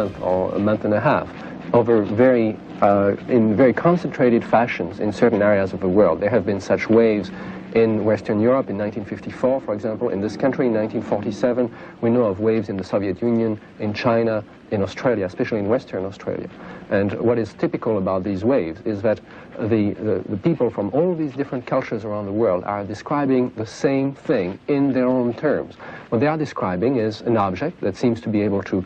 month or a month and a half, over in very concentrated fashions in certain areas of the world. There have been such waves in Western Europe in 1954, for example. In this country in 1947, we know of waves in the Soviet Union, in China, in Australia, especially in Western Australia. And what is typical about these waves is that the people from all these different cultures around the world are describing the same thing in their own terms. What they are describing is an object that seems to be able to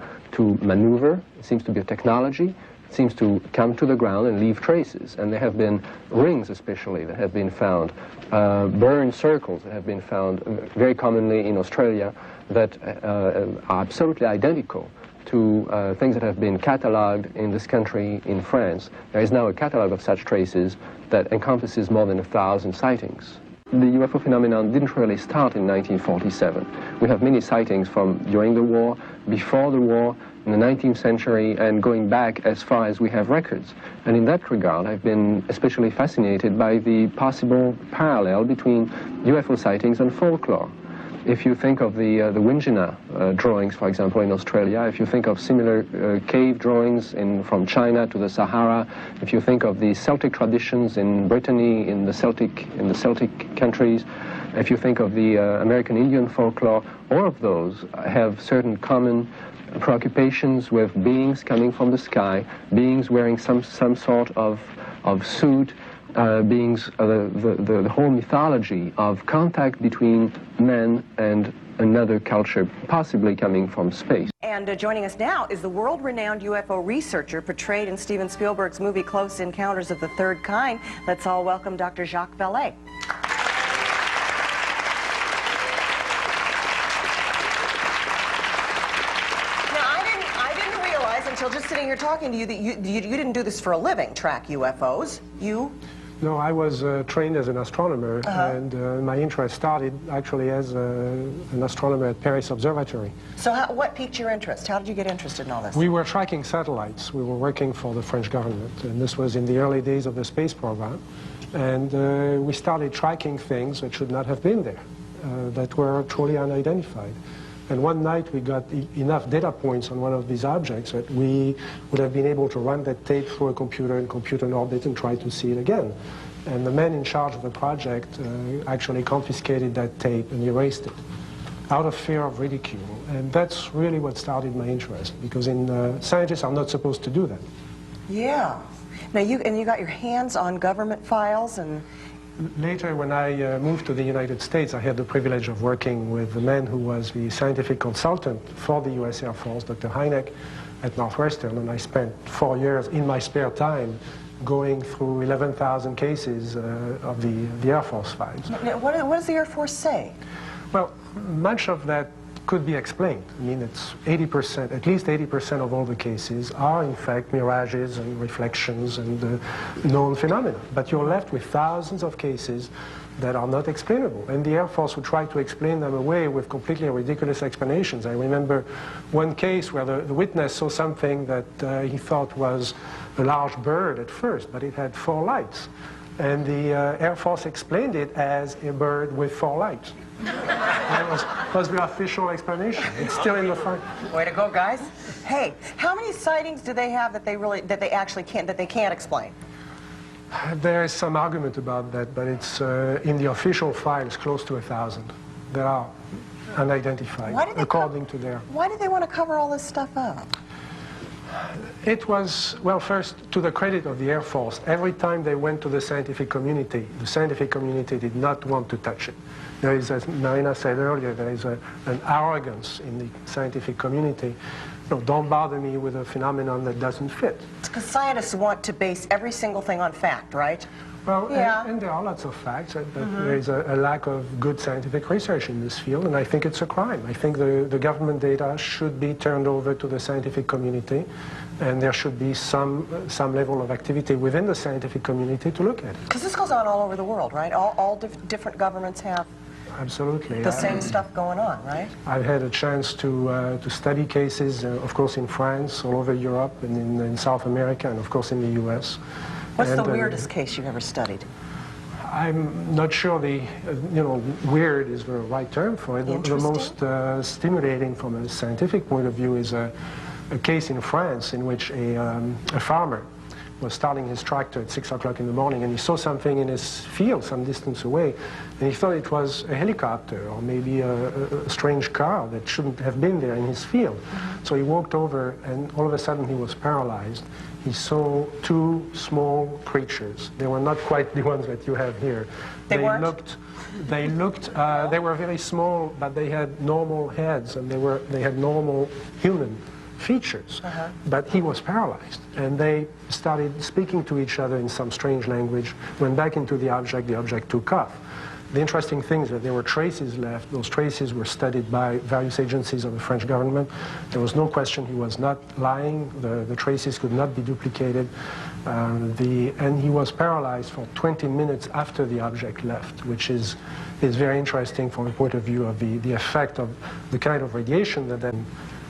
maneuver, it seems to be a technology, it seems to come to the ground and leave traces. And there have been rings especially that have been found, burned circles that have been found very commonly in Australia that are absolutely identical to things that have been catalogued in this country, in France. There is now a catalogue of such traces that encompasses more than 1,000 sightings. The UFO phenomenon didn't really start in 1947. We have many sightings from during the war, before the war, in the 19th century, and going back as far as we have records. And in that regard, I've been especially fascinated by the possible parallel between UFO sightings and folklore. If you think of the Wingina drawings, for example, in Australia, if you think of similar cave drawings from China to the Sahara, if you think of the Celtic traditions in Brittany, in the Celtic countries, if you think of the American Indian folklore, all of those have certain common preoccupations with beings coming from the sky, beings wearing some sort of suit, beings, the whole mythology of contact between men and another culture, possibly coming from space. And joining us now is the world-renowned UFO researcher portrayed in Steven Spielberg's movie Close Encounters of the Third Kind. Let's all welcome Dr. Jacques Vallee. Until just sitting here talking to you, that you didn't do this for a living, track UFOs. You? No, I was trained as an astronomer, and my interest started actually as an astronomer at Paris Observatory. So what piqued your interest? How did you get interested in all this? We were tracking satellites. We were working for the French government, and this was in the early days of the space program. And we started tracking things that should not have been there, that were truly unidentified. And one night we got enough data points on one of these objects that we would have been able to run that tape through a computer in computer orbit and try to see it again. And the man in charge of the project actually confiscated that tape and erased it out of fear of ridicule. And that's really what started my interest, because scientists are not supposed to do that. Yeah. Now you got your hands on government files and... Later, when I moved to the United States, I had the privilege of working with the man who was the scientific consultant for the U.S. Air Force, Dr. Hynek, at Northwestern, and I spent 4 years in my spare time going through 11,000 cases of the Air Force files. Now, what does the Air Force say? Well, much of that could be explained. I mean, it's 80%, at least 80% of all the cases are in fact mirages and reflections and known phenomena. But you're left with thousands of cases that are not explainable. And the Air Force would try to explain them away with completely ridiculous explanations. I remember one case where the witness saw something that he thought was a large bird at first, but it had 4 lights. And the Air Force explained it as a bird with 4 lights. That was the official explanation. It's still in the file. Way to go, guys. Hey, how many sightings do they have that they can't explain? There is some argument about that, but it's in the official files close to 1,000 that are unidentified, according to their... Why did they want to cover all this stuff up? It was, well, first, to the credit of the Air Force, every time they went to the scientific community did not want to touch it. There is, as Marina said earlier, there is an arrogance in the scientific community. No, don't bother me with a phenomenon that doesn't fit. It's because scientists want to base every single thing on fact, right? Well, yeah. and there are lots of facts, but there is a lack of good scientific research in this field, and I think it's a crime. I think the government data should be turned over to the scientific community, and there should be some level of activity within the scientific community to look at it. Because this goes on all over the world, right? All different governments have absolutely the same stuff going on, right? I've had a chance to study cases, of course, in France, all over Europe, and in South America, and of course in the U.S. What's the weirdest case you've ever studied? I'm not sure weird is the right term for it. The most stimulating from a scientific point of view is a case in France in which a farmer was starting his tractor at 6 o'clock in the morning, and he saw something in his field some distance away, and he thought it was a helicopter or maybe a strange car that shouldn't have been there in his field. So he walked over, and all of a sudden he was paralyzed. He saw two small creatures. They were not quite the ones that you have here. They were very small, but they had normal heads, and they had normal human features. But he was paralyzed, and they started speaking to each other in some strange language, went back into the object took off. The interesting thing is that there were traces left. Those traces were studied by various agencies of the French government. There was no question he was not lying. The traces could not be duplicated. And he was paralyzed for 20 minutes after the object left, which is very interesting from the point of view of the effect of the kind of radiation that then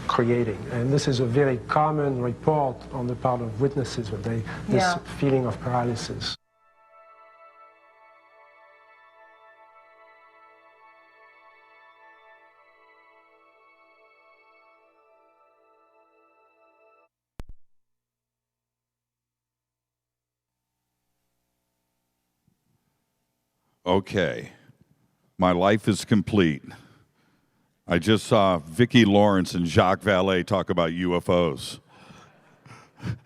creating. And this is a very common report on the part of witnesses, with this feeling of paralysis. Okay, my life is complete. I just saw Vicki Lawrence and Jacques Vallee talk about UFOs.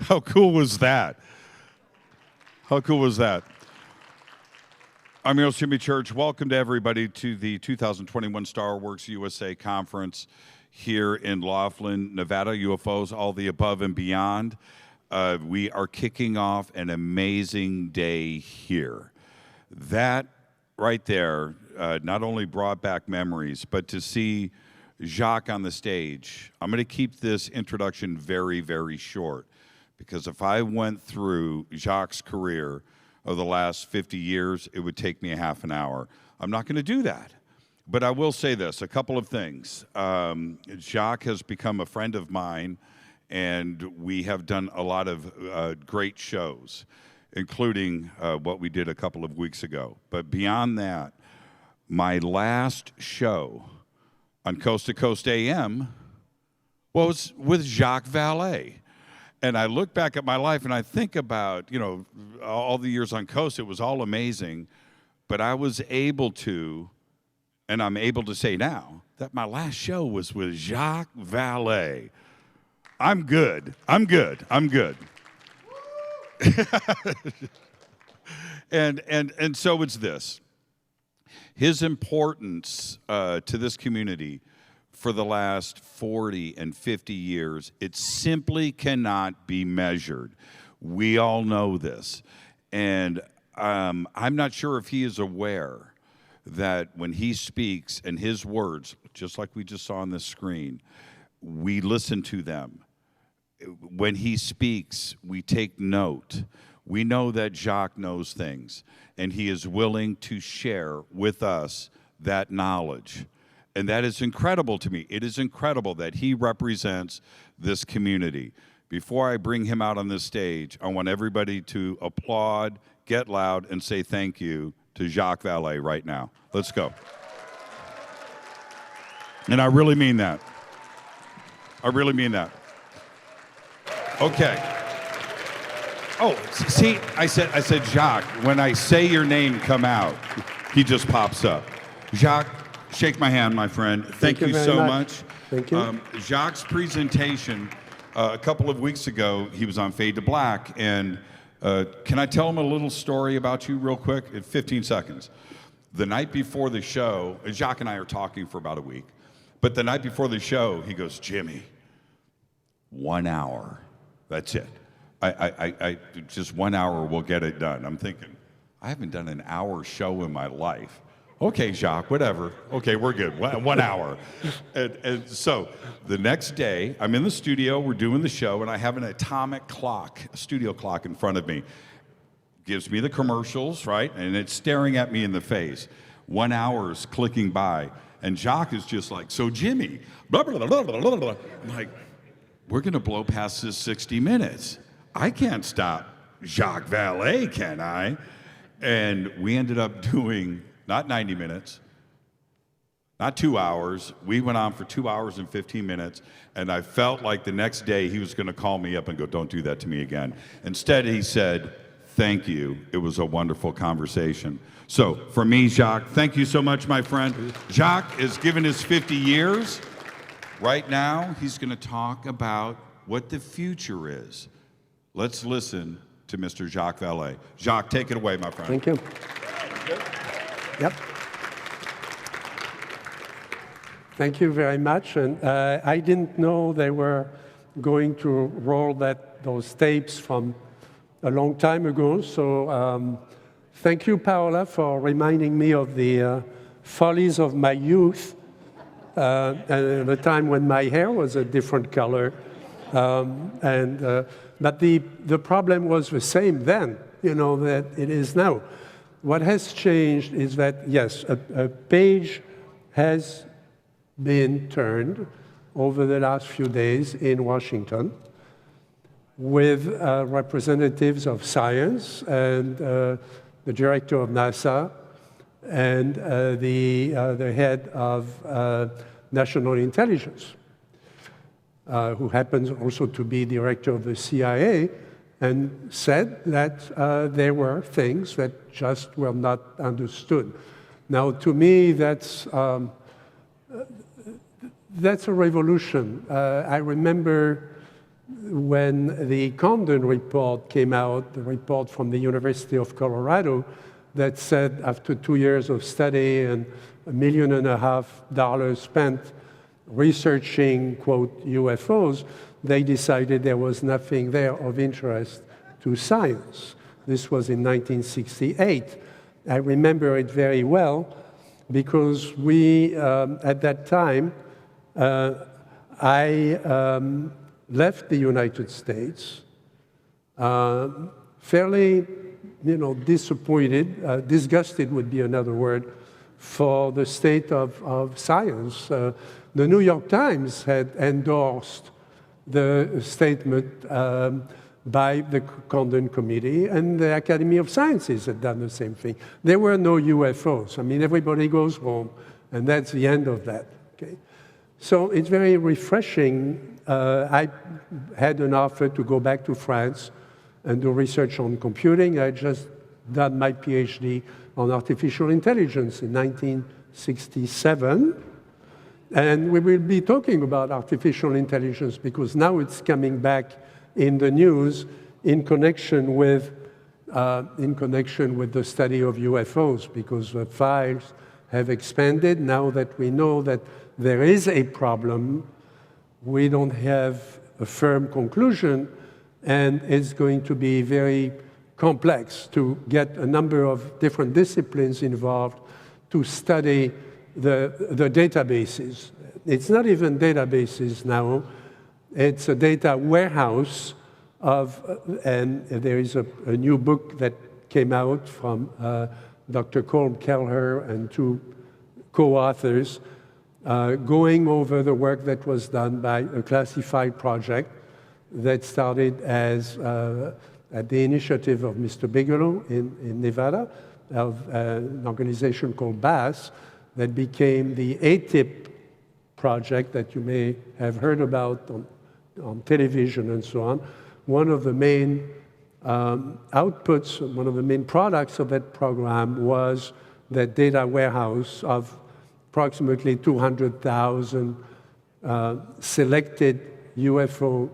How cool was that? How cool was that? I'm your host, Jimmy Church. Welcome to everybody to the 2021 StarWorks USA Conference here in Laughlin, Nevada. UFOs, all the above and beyond. We are kicking off an amazing day here. That right there not only brought back memories, but to see Jacques on the stage. I'm going to keep this introduction very, very short, because if I went through Jacques' career of the last 50 years, it would take me a half an hour. I'm not going to do that. But I will say this, a couple of things. Jacques has become a friend of mine, and we have done a lot of great shows, including what we did a couple of weeks ago. But beyond that, my last show on Coast to Coast AM was with Jacques Vallee. And I look back at my life and I think about, you know, all the years on Coast, it was all amazing. But I was able to, and I'm able to say now, that my last show was with Jacques Vallee. I'm good. I'm good. I'm good. And so it's this. His importance to this community for the last 40 and 50 years, it simply cannot be measured. We all know this. And I'm not sure if he is aware that when he speaks and his words, just like we just saw on the screen, we listen to them. When he speaks, we take note. We know that Jacques knows things, and he is willing to share with us that knowledge. And that is incredible to me. It is incredible that he represents this community. Before I bring him out on this stage, I want everybody to applaud, get loud, and say thank you to Jacques Vallee right now. Let's go. And I really mean that. I really mean that. Okay. Oh, see, I said, Jacques, when I say your name, come out. He just pops up. Jacques, shake my hand, my friend. Thank you so much. Thank you. Jacques' presentation a couple of weeks ago, he was on Fade to Black, and can I tell him a little story about you real quick? In 15 seconds. The night before the show, Jacques and I are talking for about a week, but the night before the show, he goes, Jimmy, 1 hour. That's it. I just 1 hour will get it done. I'm thinking, I haven't done an hour show in my life. Okay, Jacques, whatever. Okay, we're good. 1 hour. And so the next day, I'm in the studio, we're doing the show, and I have an atomic clock, a studio clock in front of me. Gives me the commercials, right? And it's staring at me in the face. 1 hour is clicking by. And Jacques is just like, so Jimmy, blah, blah, blah, blah, blah, blah. I'm like, we're going to blow past this 60 minutes. I can't stop Jacques Vallee, can I? And we ended up doing not 90 minutes, not 2 hours. We went on for 2 hours and 15 minutes, and I felt like the next day he was going to call me up and go, "Don't do that to me again." Instead, he said, "Thank you. It was a wonderful conversation." So for me, Jacques, thank you so much, my friend. Jacques is giving his 50 years. Right now, he's going to talk about what the future is. Let's listen to Mr. Jacques Vallee. Jacques, take it away, my friend. Thank you. Yep. Thank you very much. And I didn't know they were going to roll those tapes from a long time ago. So thank you, Paola, for reminding me of the follies of my youth, at the time when my hair was a different color. But the problem was the same then, that it is now. What has changed is that, yes, a page has been turned over the last few days in Washington with representatives of science and the director of NASA and the head of national intelligence, who happens also to be director of the CIA, and said that there were things that just were not understood. Now, to me, that's a revolution. I remember when the Condon report came out, the report from the University of Colorado, that said after 2 years of study and $1.5 million spent researching, quote, UFOs, they decided there was nothing there of interest to science. This was in 1968. I remember it very well because we, at that time, I left the United States fairly, disappointed, disgusted would be another word, for the state of science. The New York Times had endorsed the statement by the Condon Committee, and the Academy of Sciences had done the same thing. There were no UFOs. I mean, everybody goes home, and that's the end of that. Okay? So it's very refreshing. I had an offer to go back to France and do research on computing. I just done my PhD on artificial intelligence in 1967. And we will be talking about artificial intelligence because now it's coming back in the news in connection with the study of UFOs, because the files have expanded. Now that we know that there is a problem, we don't have a firm conclusion, and it's going to be very complex to get a number of different disciplines involved to study the databases. It's not even databases now. It's a data warehouse and there is a new book that came out from Dr. Colm Kelleher and two co-authors going over the work that was done by a classified project that started as at the initiative of Mr. Bigelow in Nevada, of an organization called BASS, that became the ATIP project that you may have heard about on television and so on. One of the main outputs, one of the main products of that program was that data warehouse of approximately 200,000 selected UFO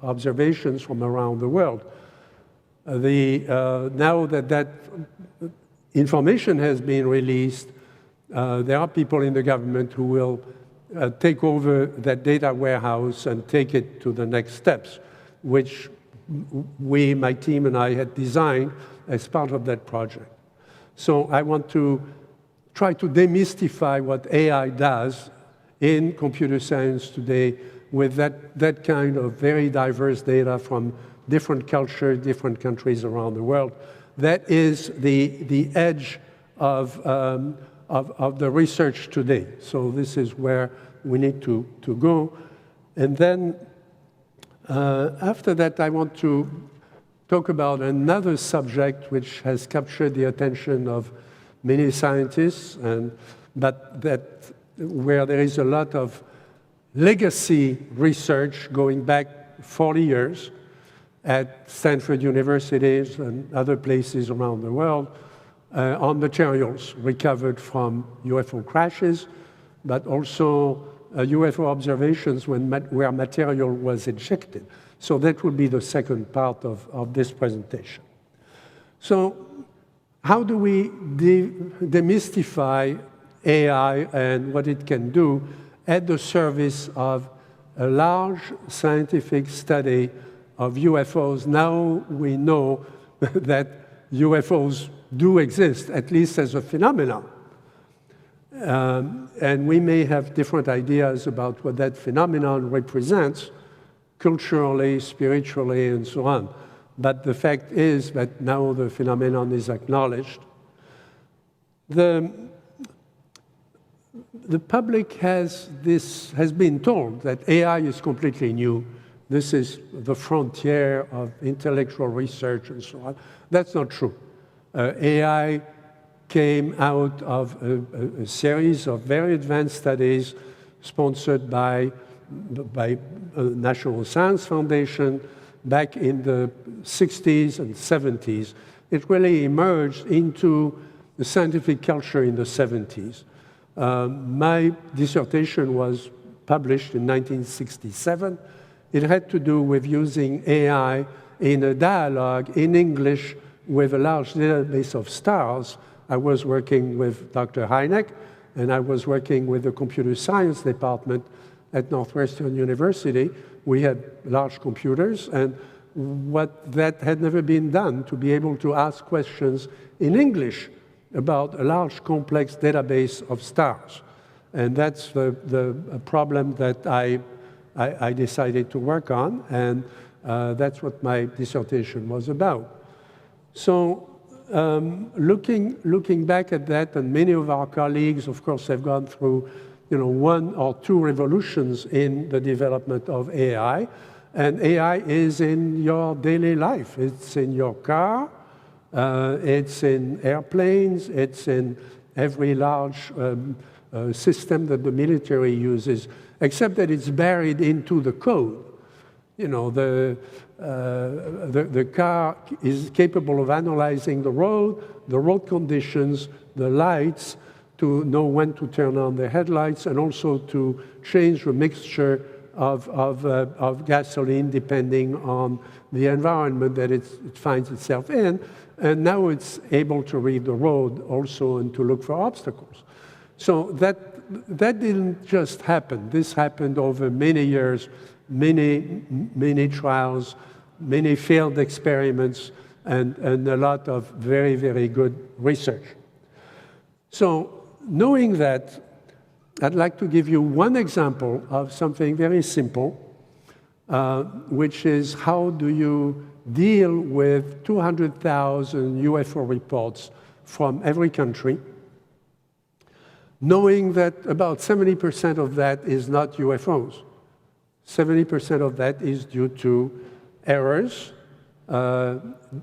observations from around the world. Now that information has been released, there are people in the government who will take over that data warehouse and take it to the next steps, which my team and I had designed as part of that project. So I want to try to demystify what AI does in computer science today with that kind of very diverse data from different cultures, different countries around the world. That is the edge of the research today. So this is where we need to go. And then after that, I want to talk about another subject which has captured the attention of many scientists, but that where there is a lot of legacy research going back 40 years at Stanford universities and other places around the world on materials recovered from UFO crashes, but also UFO observations where material was injected. So that will be the second part of this presentation. So how do we demystify AI and what it can do at the service of a large scientific study of UFOs? Now we know that UFOs do exist, at least as a phenomenon. And we may have different ideas about what that phenomenon represents culturally, spiritually, and so on. But the fact is that now the phenomenon is acknowledged. The public has been told that AI is completely new. This is the frontier of intellectual research and so on. That's not true. AI came out of a series of very advanced studies sponsored by National Science Foundation back in the 60s and 70s. It really emerged into the scientific culture in the 70s. My dissertation was published in 1967. It had to do with using AI in a dialogue in English with a large database of stars. I was working with Dr. Hynek, and I was working with the computer science department at Northwestern University. We had large computers, and what that had never been done, to be able to ask questions in English about a large, complex database of stars. And that's the problem that I decided to work on, and that's what my dissertation was about. So looking back at that, and many of our colleagues, of course, have gone through one or two revolutions in the development of AI, and AI is in your daily life. It's in your car, it's in airplanes, it's in every large system that the military uses, except that it's buried into the code. The car is capable of analyzing the road conditions, the lights, to know when to turn on the headlights, and also to change the mixture of gasoline depending on the environment that it finds itself in. And now it's able to read the road also and to look for obstacles. So that didn't just happen. This happened over many years, many trials, many failed experiments, and a lot of very, very good research. So knowing that, I'd like to give you one example of something very simple, which is how do you deal with 200,000 UFO reports from every country, knowing that about 70% of that is not UFOs. 70% of that is due to errors,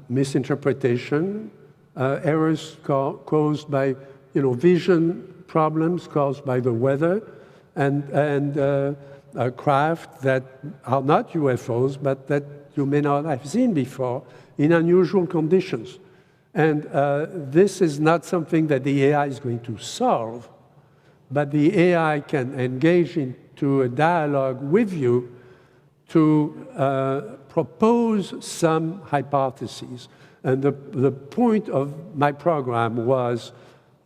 misinterpretation, errors caused by vision problems caused by the weather, and craft that are not UFOs, but that you may not have seen before in unusual conditions. And this is not something that the AI is going to solve, but the AI can engage into a dialogue with you to propose some hypotheses. And the point of my program was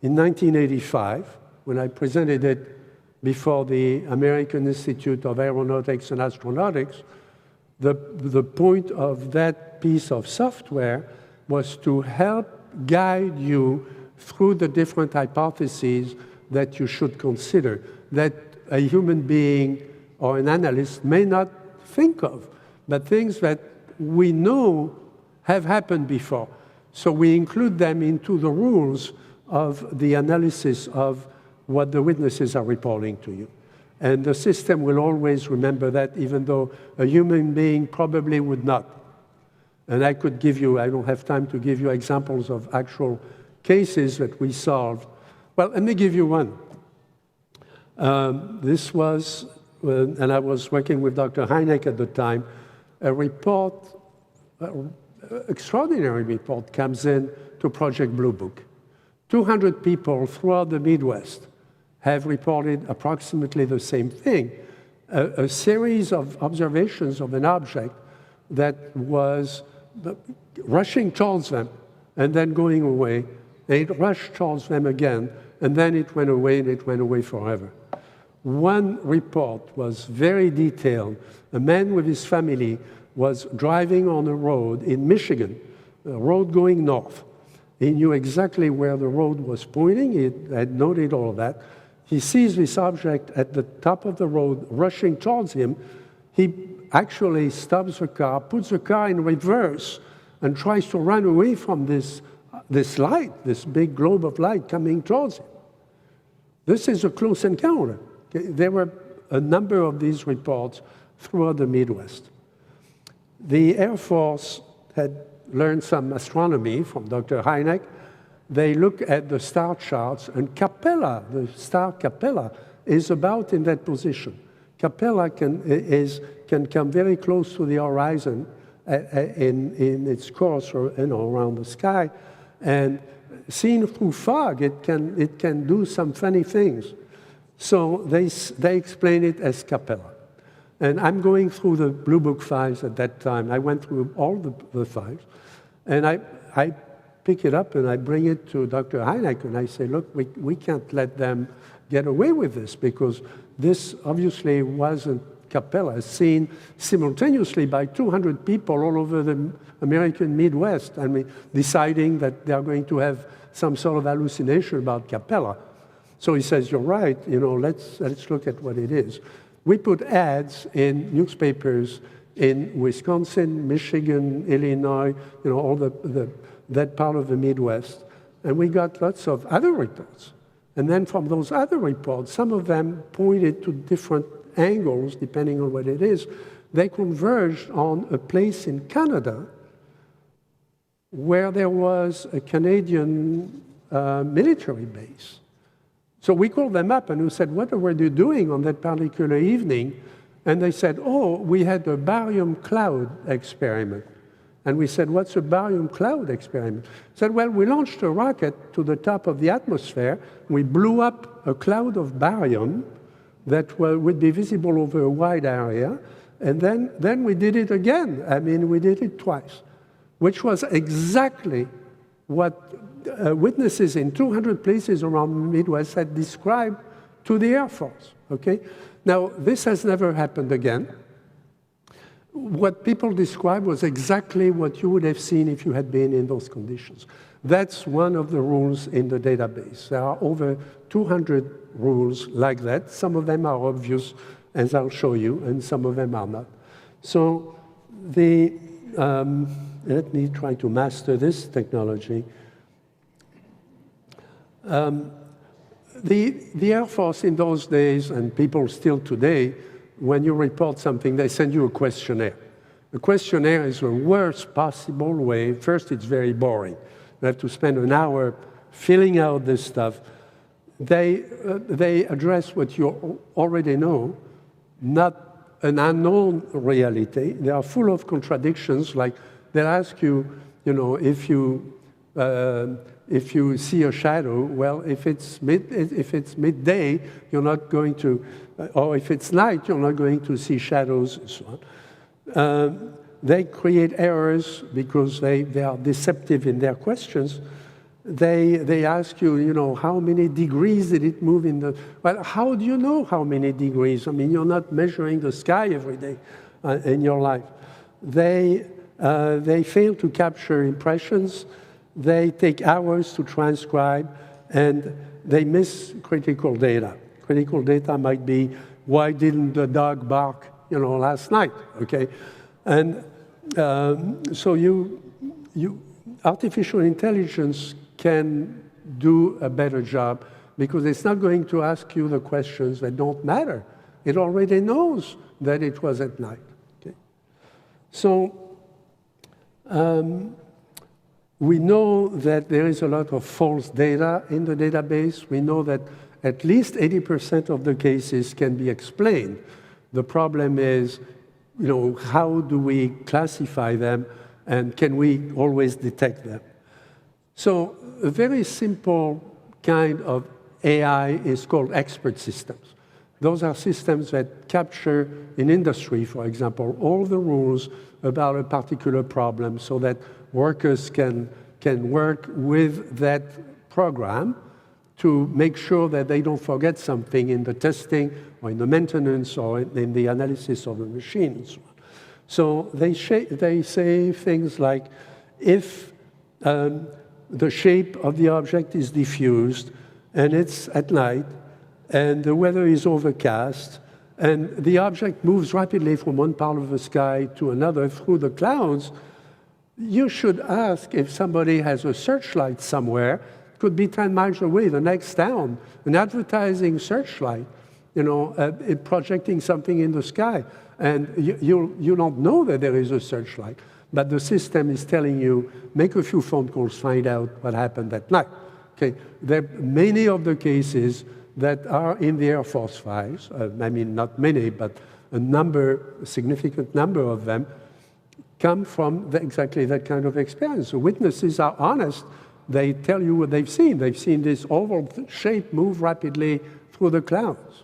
in 1985, when I presented it before the American Institute of Aeronautics and Astronautics, the point of that piece of software was to help guide you through the different hypotheses that you should consider, that a human being or an analyst may not think of, but things that we know have happened before. So we include them into the rules of the analysis of what the witnesses are reporting to you. And the system will always remember that, even though a human being probably would not. And I could give you, I don't have time to give you examples of actual cases that we solved. Well, let me give you one. This was, and I was working with Dr. Hynek at the time, a report, extraordinary report comes in to Project Blue Book. 200 people throughout the Midwest have reported approximately the same thing, a series of observations of an object that was rushing towards them and then going away. It rushed towards them again, and then it went away, and it went away forever. One report was very detailed. A man with his family was driving on a road in Michigan, a road going north. He knew exactly where the road was pointing. He had noted all of that. He sees this object at the top of the road rushing towards him. He actually stops the car, puts the car in reverse, and tries to run away from this light, this big globe of light coming towards him. This is a close encounter. There were a number of these reports throughout the Midwest. The Air Force had learned some astronomy from Dr. Hynek. They look at the star charts, and Capella, the star Capella, is about in that position. Capella can come very close to the horizon in its course around the sky, and seen through fog, it can do some funny things. So they explain it as Capella. And I'm going through the Blue Book files at that time. I went through all the files, and I pick it up and I bring it to Dr. Hynek, and I say, look, we can't let them get away with this, because this obviously wasn't Capella, seen simultaneously by 200 people all over the American Midwest, I mean, deciding that they are going to have some sort of hallucination about Capella. So he says, you're right, let's look at what it is. We put ads in newspapers in Wisconsin, Michigan, Illinois, all that part of the Midwest, and we got lots of other reports. And then from those other reports, some of them pointed to different angles, depending on what it is. They converged on a place in Canada where there was a Canadian military base. So we called them up and we said, what were you doing on that particular evening? And they said, oh, we had a barium cloud experiment. And we said, what's a barium cloud experiment? They said, well, we launched a rocket to the top of the atmosphere. We blew up a cloud of barium that would be visible over a wide area. And then we did it again. I mean, we did it twice, which was exactly what witnesses in 200 places around the Midwest had described to the Air Force, okay? Now, this has never happened again. What people described was exactly what you would have seen if you had been in those conditions. That's one of the rules in the database. There are over 200 rules like that. Some of them are obvious, as I'll show you, and some of them are not. So let me try to master this technology. The Air Force in those days, and people still today, when you report something, they send you a questionnaire. The questionnaire is the worst possible way. First, it's very boring. You have to spend an hour filling out this stuff. They address what you already know, not an unknown reality. They are full of contradictions, like they'll ask you, if you see a shadow, well, if it's midday, you're not going to, or if it's night, you're not going to see shadows, and so on. They create errors because they are deceptive in their questions. They ask you, how many degrees did it move in the, well, how do you know how many degrees? I mean, you're not measuring the sky every day in your life. They fail to capture impressions. They take hours to transcribe, and they miss critical data. Critical data might be, why didn't the dog bark, last night, okay? And so artificial intelligence can do a better job because it's not going to ask you the questions that don't matter. It already knows that it was at night, okay? So, we know that there is a lot of false data in the database. We know that at least 80% of the cases can be explained. The problem is, how do we classify them, and can we always detect them? So a very simple kind of AI is called expert systems. Those are systems that capture, in industry, for example, all the rules about a particular problem so that workers can work with that program to make sure that they don't forget something in the testing or in the maintenance or in the analysis of the machine and so on. So they say things like, if the shape of the object is diffused and it's at night and the weather is overcast and the object moves rapidly from one part of the sky to another through the clouds, you should ask if somebody has a searchlight somewhere. It could be 10 miles away, the next town, an advertising searchlight, projecting something in the sky. And you don't know that there is a searchlight, but the system is telling you, make a few phone calls, find out what happened that night. Okay, there are many of the cases that are in the Air Force files. I mean, not many, but a significant number of them come from exactly that kind of experience. The witnesses are honest. They tell you what they've seen. They've seen this oval shape move rapidly through the clouds.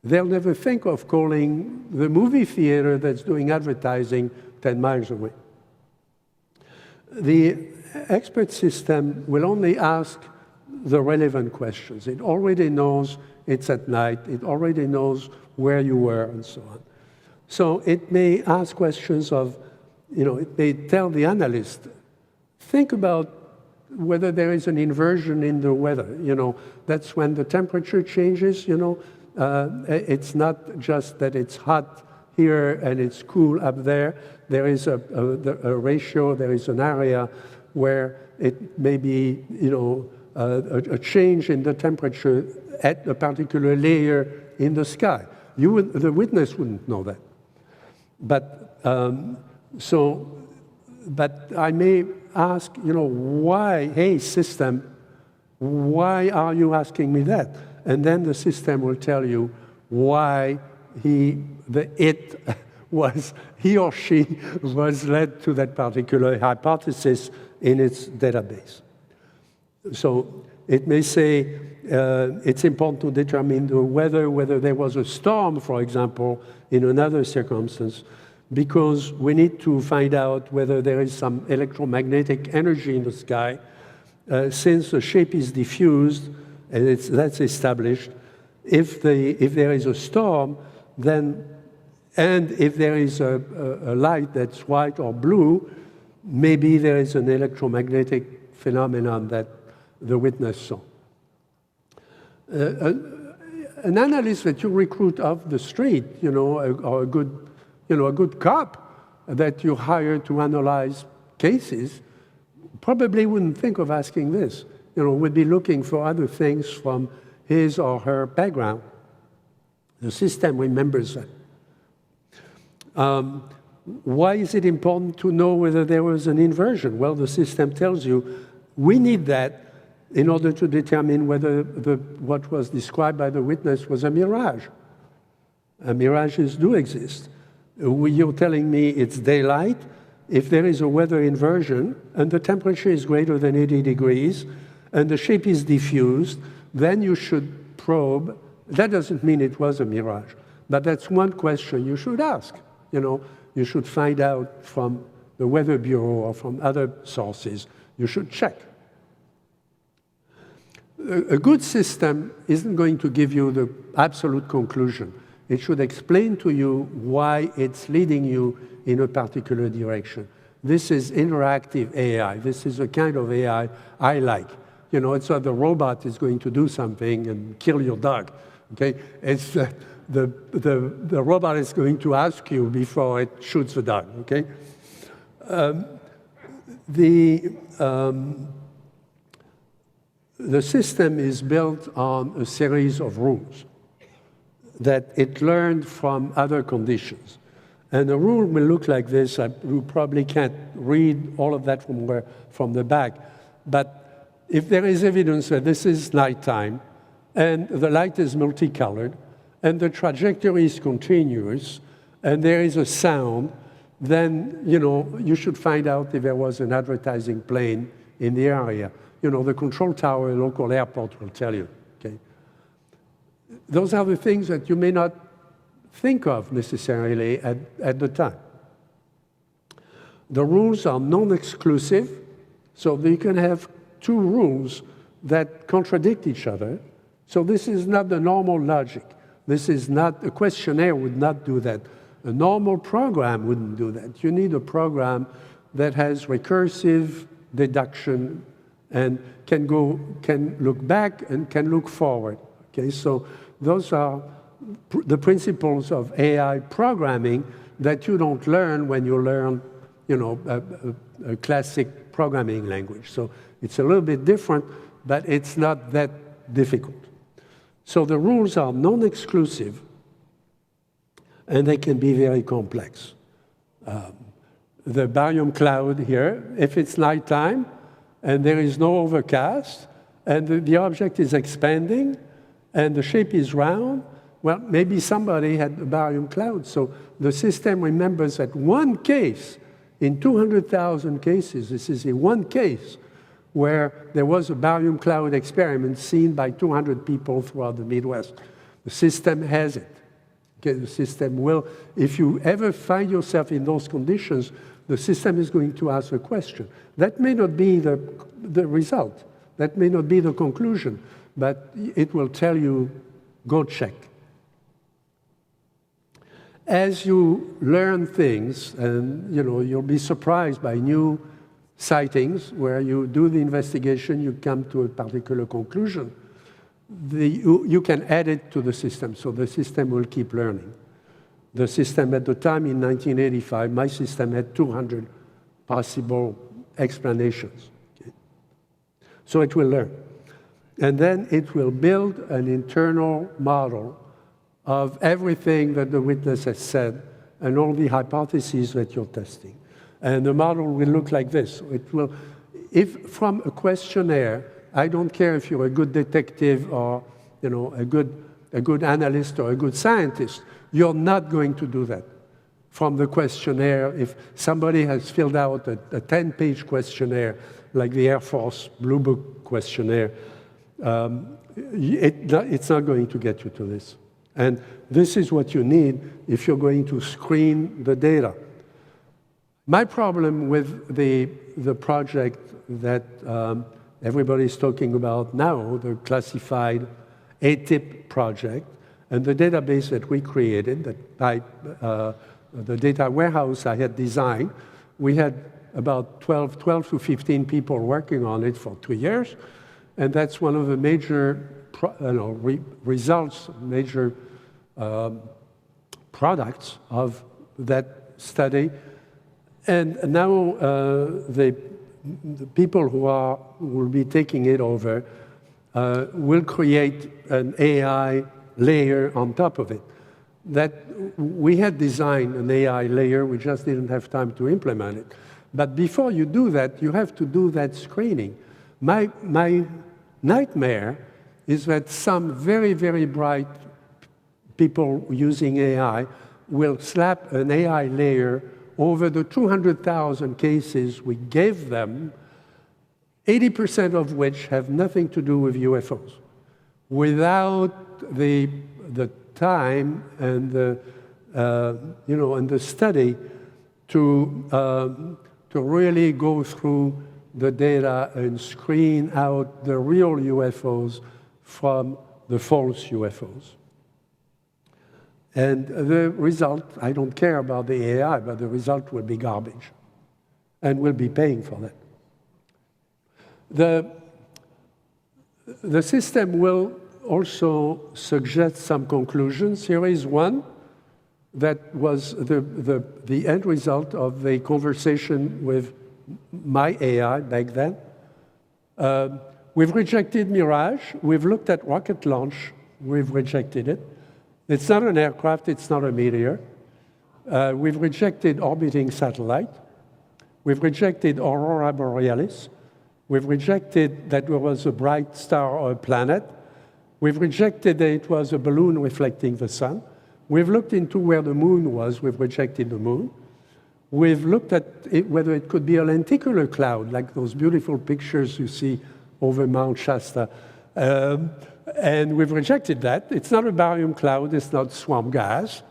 They'll never think of calling the movie theater that's doing advertising 10 miles away. The expert system will only ask the relevant questions. It already knows it's at night. It already knows where you were and so on. So it may ask questions of, it may tell the analyst, think about whether there is an inversion in the weather. That's when the temperature changes, it's not just that it's hot here and it's cool up there. There is a ratio, there is an area where it may be, a change in the temperature at a particular layer in the sky. The witness wouldn't know that. But I may ask, why, hey, system, why are you asking me that? And then the system will tell you why he or she was led to that particular hypothesis in its database. So it may say it's important to determine the weather, whether there was a storm, for example, in another circumstance, because we need to find out whether there is some electromagnetic energy in the sky. Since the shape is diffused, and that's established, if there is a storm, then, and if there is a light that's white or blue, maybe there is an electromagnetic phenomenon that the witness saw. An analyst that you recruit off the street, or a good cop that you hire to analyze cases, probably wouldn't think of asking this. Would be looking for other things from his or her background. The system remembers that. Why is it important to know whether there was an inversion? Well, the system tells you, we need that in order to determine whether what was described by the witness was a mirage. Mirages do exist. You're telling me it's daylight. If there is a weather inversion and the temperature is greater than 80 degrees and the shape is diffused, then you should probe. That doesn't mean it was a mirage, but that's one question you should ask. You should find out from the Weather Bureau or from other sources. You should check. A good system isn't going to give you the absolute conclusion. It should explain to you why it's leading you in a particular direction. This is interactive AI. This is a kind of AI I like. It's not the robot is going to do something and kill your dog. Okay, it's the robot is going to ask you before it shoots the dog. Okay, the system is built on a series of rules that it learned from other conditions. And the rule will look like this. You probably can't read all of that from the back. But if there is evidence that this is nighttime, and the light is multicolored, and the trajectory is continuous, and there is a sound, then, you should find out if there was an advertising plane in the area. The control tower at a local airport will tell you, okay? Those are the things that you may not think of necessarily at the time. The rules are non-exclusive, so you can have two rules that contradict each other. So this is not the normal logic. This is not, a questionnaire would not do that. A normal program wouldn't do that. You need a program that has recursive deduction and can look back and can look forward. Okay, so those are the principles of AI programming that you don't learn when you learn, a classic programming language. So it's a little bit different, but it's not that difficult. So the rules are non-exclusive, and they can be very complex. The barium cloud here, if it's nighttime and there is no overcast, and the object is expanding, and the shape is round, well, maybe somebody had a barium cloud. So the system remembers that one case in 200,000 cases, this is in one case, where there was a barium cloud experiment seen by 200 people throughout the Midwest. The system has it. Okay, the system will, if you ever find yourself in those conditions, the system is going to ask a question. That may not be the result. That may not be the conclusion, but it will tell you, go check. As you learn things, and you'll be surprised by new sightings where you do the investigation, you come to a particular conclusion. You can add it to the system, so the system will keep learning. The system at the time, in 1985, my system had 200 possible explanations. Okay? So it will learn. And then it will build an internal model of everything that the witness has said and all the hypotheses that you're testing. And the model will look like this. It will, if from a questionnaire, I don't care if you're a good detective or a good analyst or a good scientist, you're not going to do that. From the questionnaire, if somebody has filled out a 10-page questionnaire, like the Air Force Blue Book questionnaire, it's not going to get you to this. And this is what you need if you're going to screen the data. My problem with the project that everybody's talking about now, the classified ATIP project, and the database that we created, the data warehouse I had designed, we had about 12 to 15 people working on it for 2 years, and that's one of the major results, major products of that study. And now the people who will be taking it over will create an AI layer on top of it. That we had designed an AI layer, we just didn't have time to implement it. But before you do that, you have to do that screening. My nightmare is that some very, very bright people using AI will slap an AI layer over the 200,000 cases we gave them, 80% of which have nothing to do with UFOs, without the time and the study to really go through the data and screen out the real UFOs from the false UFOs. And the result, I don't care about the AI, but the result will be garbage. And we'll be paying for that. The system will also suggest some conclusions. Here is one that was the end result of a conversation with my AI back then. We've rejected Mirage. We've looked at rocket launch. We've rejected it. It's not an aircraft. It's not a meteor. We've rejected orbiting satellite. We've rejected Aurora Borealis. We've rejected that there was a bright star or a planet. We've rejected that it was a balloon reflecting the sun. We've looked into where the moon was. We've rejected the moon. We've looked at whether it could be a lenticular cloud, like those beautiful pictures you see over Mount Shasta. And we've rejected that. It's not a barium cloud. It's not swamp gas.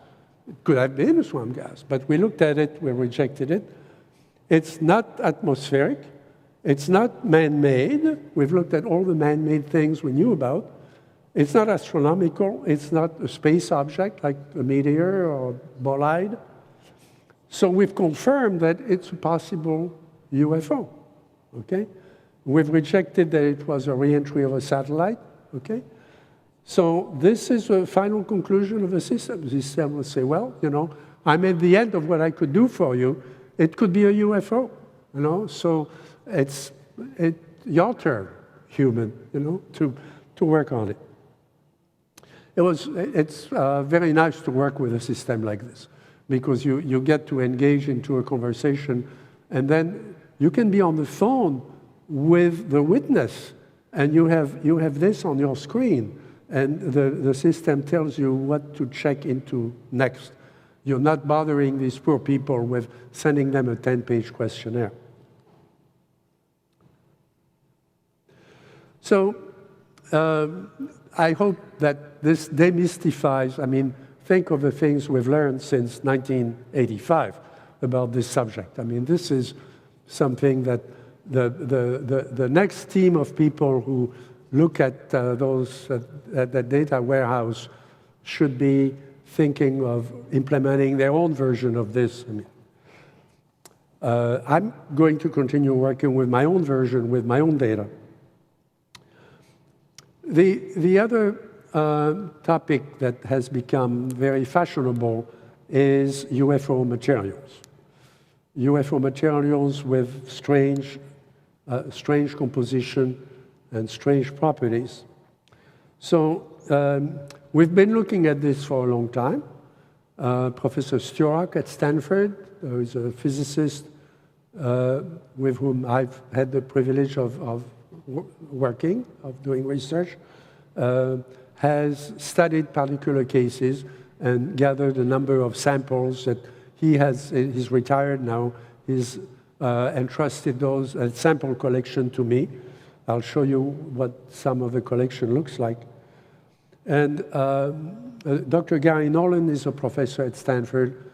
It could have been a swamp gas, but we looked at it. We rejected it. It's not atmospheric. It's not man-made. We've looked at all the man-made things we knew about. It's not astronomical. It's not a space object like a meteor or bolide. So we've confirmed that it's a possible UFO, okay? We've rejected that it was a re-entry of a satellite, okay? So this is a final conclusion of the system. The system will say, well, you know, I'm at the end of what I could do for you. It could be a UFO, you know? So it's your turn, human, you know, to work on it. It's very nice to work with a system like this, because you get to engage into a conversation, and then you can be on the phone with the witness, and you have this on your screen, and the system tells you what to check into next. You're not bothering these poor people with sending them a 10-page questionnaire. So I hope that this demystifies, I mean, think of the things we've learned since 1985 about this subject. I mean, this is something that the next team of people who look at the data warehouse should be thinking of implementing their own version of this. I mean, I'm going to continue working with my own version, with my own data. The other topic that has become very fashionable is UFO materials. UFO materials with strange composition and strange properties. So we've been looking at this for a long time. Professor Stewart at Stanford, who is a physicist with whom I've had the privilege of working, of doing research, has studied particular cases and gathered a number of samples that he's retired now. He's entrusted those sample collection to me. I'll show you what some of the collection looks like. And Dr. Gary Nolan is a professor at Stanford,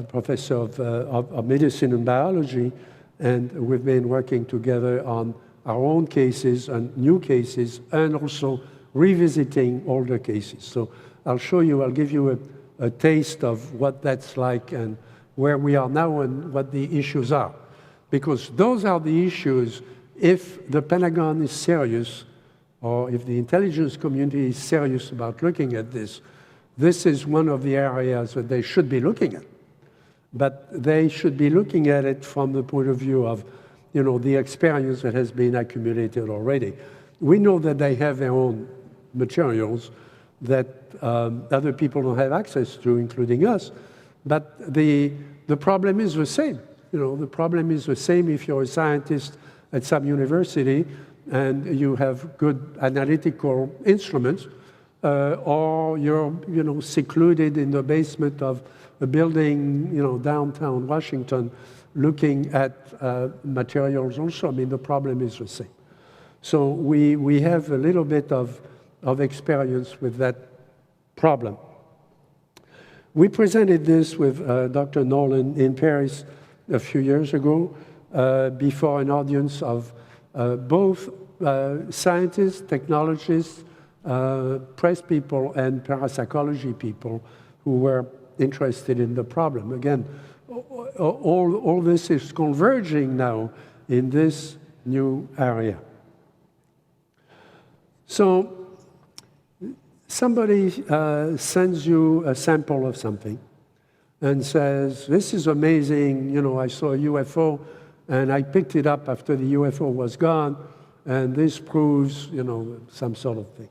professor of medicine and biology, and we've been working together on our own cases and new cases, and also revisiting older cases. So I'll show you, I'll give you a taste of what that's like and where we are now and what the issues are. Because those are the issues if the Pentagon is serious, or if the intelligence community is serious about looking at this. This is one of the areas that they should be looking at. But they should be looking at it from the point of view of, you know, the experience that has been accumulated already. We know that they have their own materials that other people don't have access to, including us. But the problem is the same. You know, the problem is the same if you're a scientist at some university and you have good analytical instruments, or you're, you know, secluded in the basement of a building, you know, downtown Washington, looking at materials also. I mean, the problem is the same. So we have a little bit of experience with that problem. We presented this with Dr. Nolan in Paris a few years ago before an audience of both scientists, technologists, press people, and parapsychology people who were interested in the problem. Again, all this is converging now in this new area. So somebody sends you a sample of something and says, this is amazing, you know, I saw a UFO and I picked it up after the UFO was gone, and this proves, you know, some sort of thing.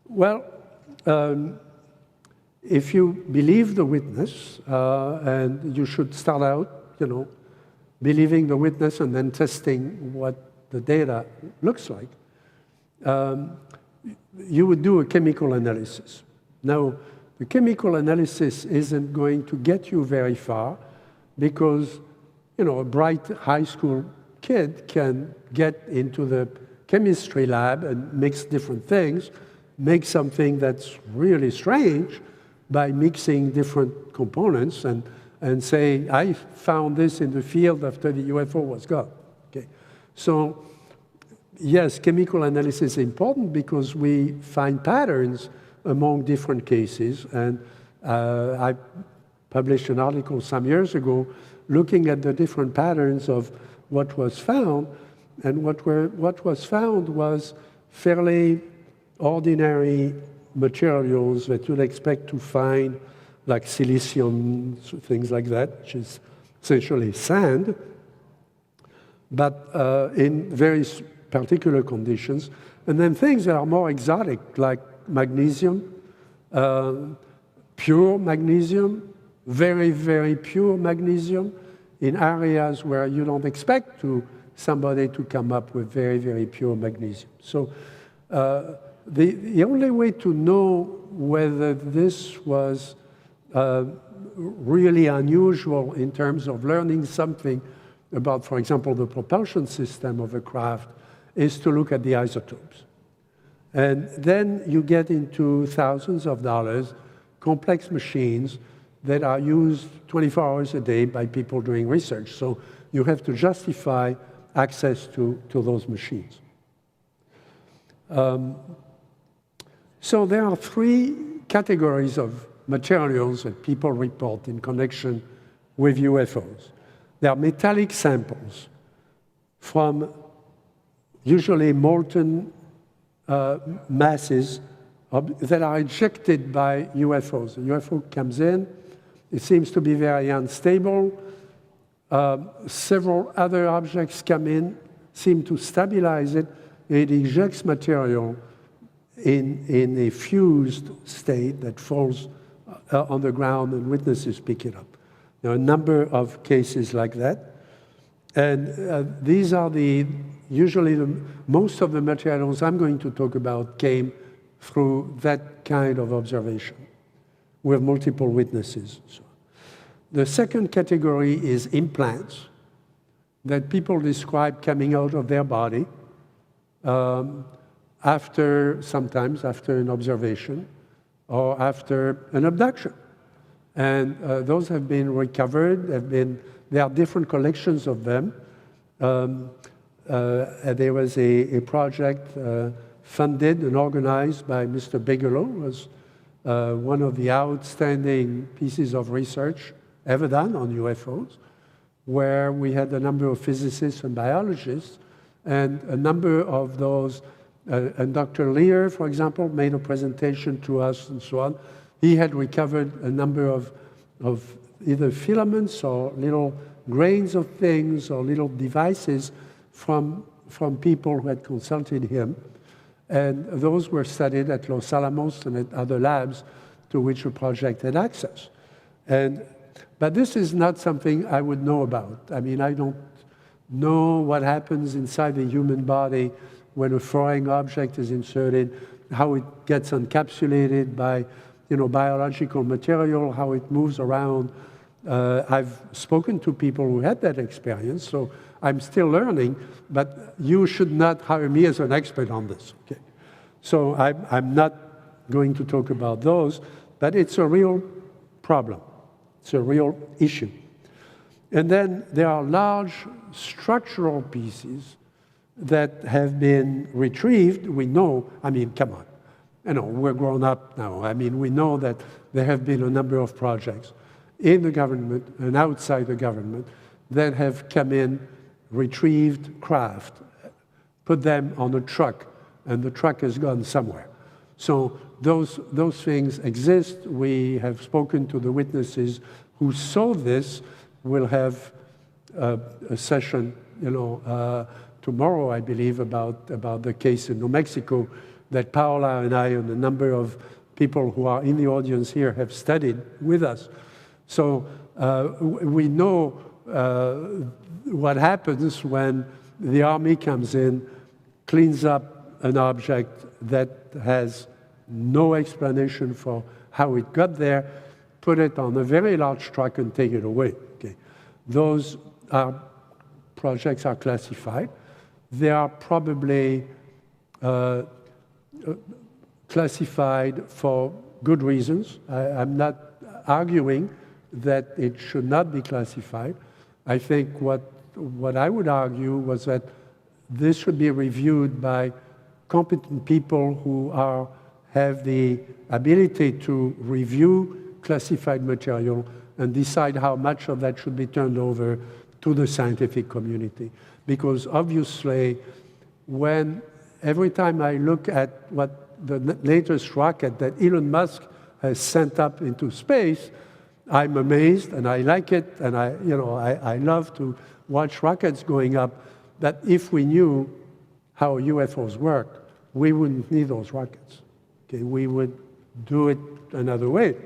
Well, if you believe the witness, and you should start out, you know, believing the witness and then testing what the data looks like, you would do a chemical analysis. Now, the chemical analysis isn't going to get you very far because, you know, a bright high school kid can get into the chemistry lab and mix different things, make something that's really strange by mixing different components and say, I found this in the field after the UFO was gone. Okay. So, yes, chemical analysis is important because we find patterns among different cases. And I published an article some years ago looking at the different patterns of what was found. And what was found was fairly ordinary materials that you'd expect to find, like silicium, things like that, which is essentially sand, but in very particular conditions. And then things that are more exotic, like magnesium, pure magnesium, very, very pure magnesium, in areas where you don't expect somebody to come up with very, very pure magnesium. So the only way to know whether this was really unusual in terms of learning something about, for example, the propulsion system of a craft is to look at the isotopes. And then you get into thousands of dollars, complex machines that are used 24 hours a day by people doing research. So you have to justify access to those machines. So there are three categories of materials that people report in connection with UFOs. There are metallic samples from usually molten masses that are ejected by UFOs. The UFO comes in, it seems to be very unstable. Several other objects come in, seem to stabilize it. It ejects material in a fused state that falls on the ground and witnesses pick it up. There are a number of cases like that. And these are usually most of the materials I'm going to talk about came through that kind of observation with multiple witnesses. So the second category is implants that people describe coming out of their body sometimes after an observation or after an abduction. And those have been recovered. There are different collections of them. There was a project funded and organized by Mr. Bigelow, was one of the outstanding pieces of research ever done on UFOs, where we had a number of physicists and biologists, and a number of those, and Dr. Lear, for example, made a presentation to us and so on. He had recovered a number of either filaments or little grains of things or little devices from people who had consulted him. And those were studied at Los Alamos and at other labs to which the project had access. But this is not something I would know about. I mean, I don't know what happens inside the human body when a foreign object is inserted, how it gets encapsulated by biological material, how it moves around. I've spoken to people who had that experience, so I'm still learning, but you should not hire me as an expert on this. Okay? So I'm not going to talk about those, but it's a real problem. It's a real issue. And then there are large structural pieces that have been retrieved. We know, I mean, come on. We're grown up now. I mean, we know that there have been a number of projects in the government and outside the government that have come in, retrieved craft, put them on a truck, and the truck has gone somewhere. So those things exist. We have spoken to the witnesses who saw this. We'll have a session, tomorrow, I believe, about the case in New Mexico that Paola and I and a number of people who are in the audience here have studied with us. So we know what happens when the army comes in, cleans up an object that has no explanation for how it got there, put it on a very large truck and take it away. Okay. Those projects are classified. They are probably classified for good reasons. I'm not arguing that it should not be classified. I think what I would argue was that this should be reviewed by competent people who have the ability to review classified material and decide how much of that should be turned over to the scientific community. Because obviously, every time I look at what the latest rocket that Elon Musk has sent up into space, I'm amazed and I like it, and I love to watch rockets going up. But if we knew how UFOs work, we wouldn't need those rockets. Okay, we would do it another way.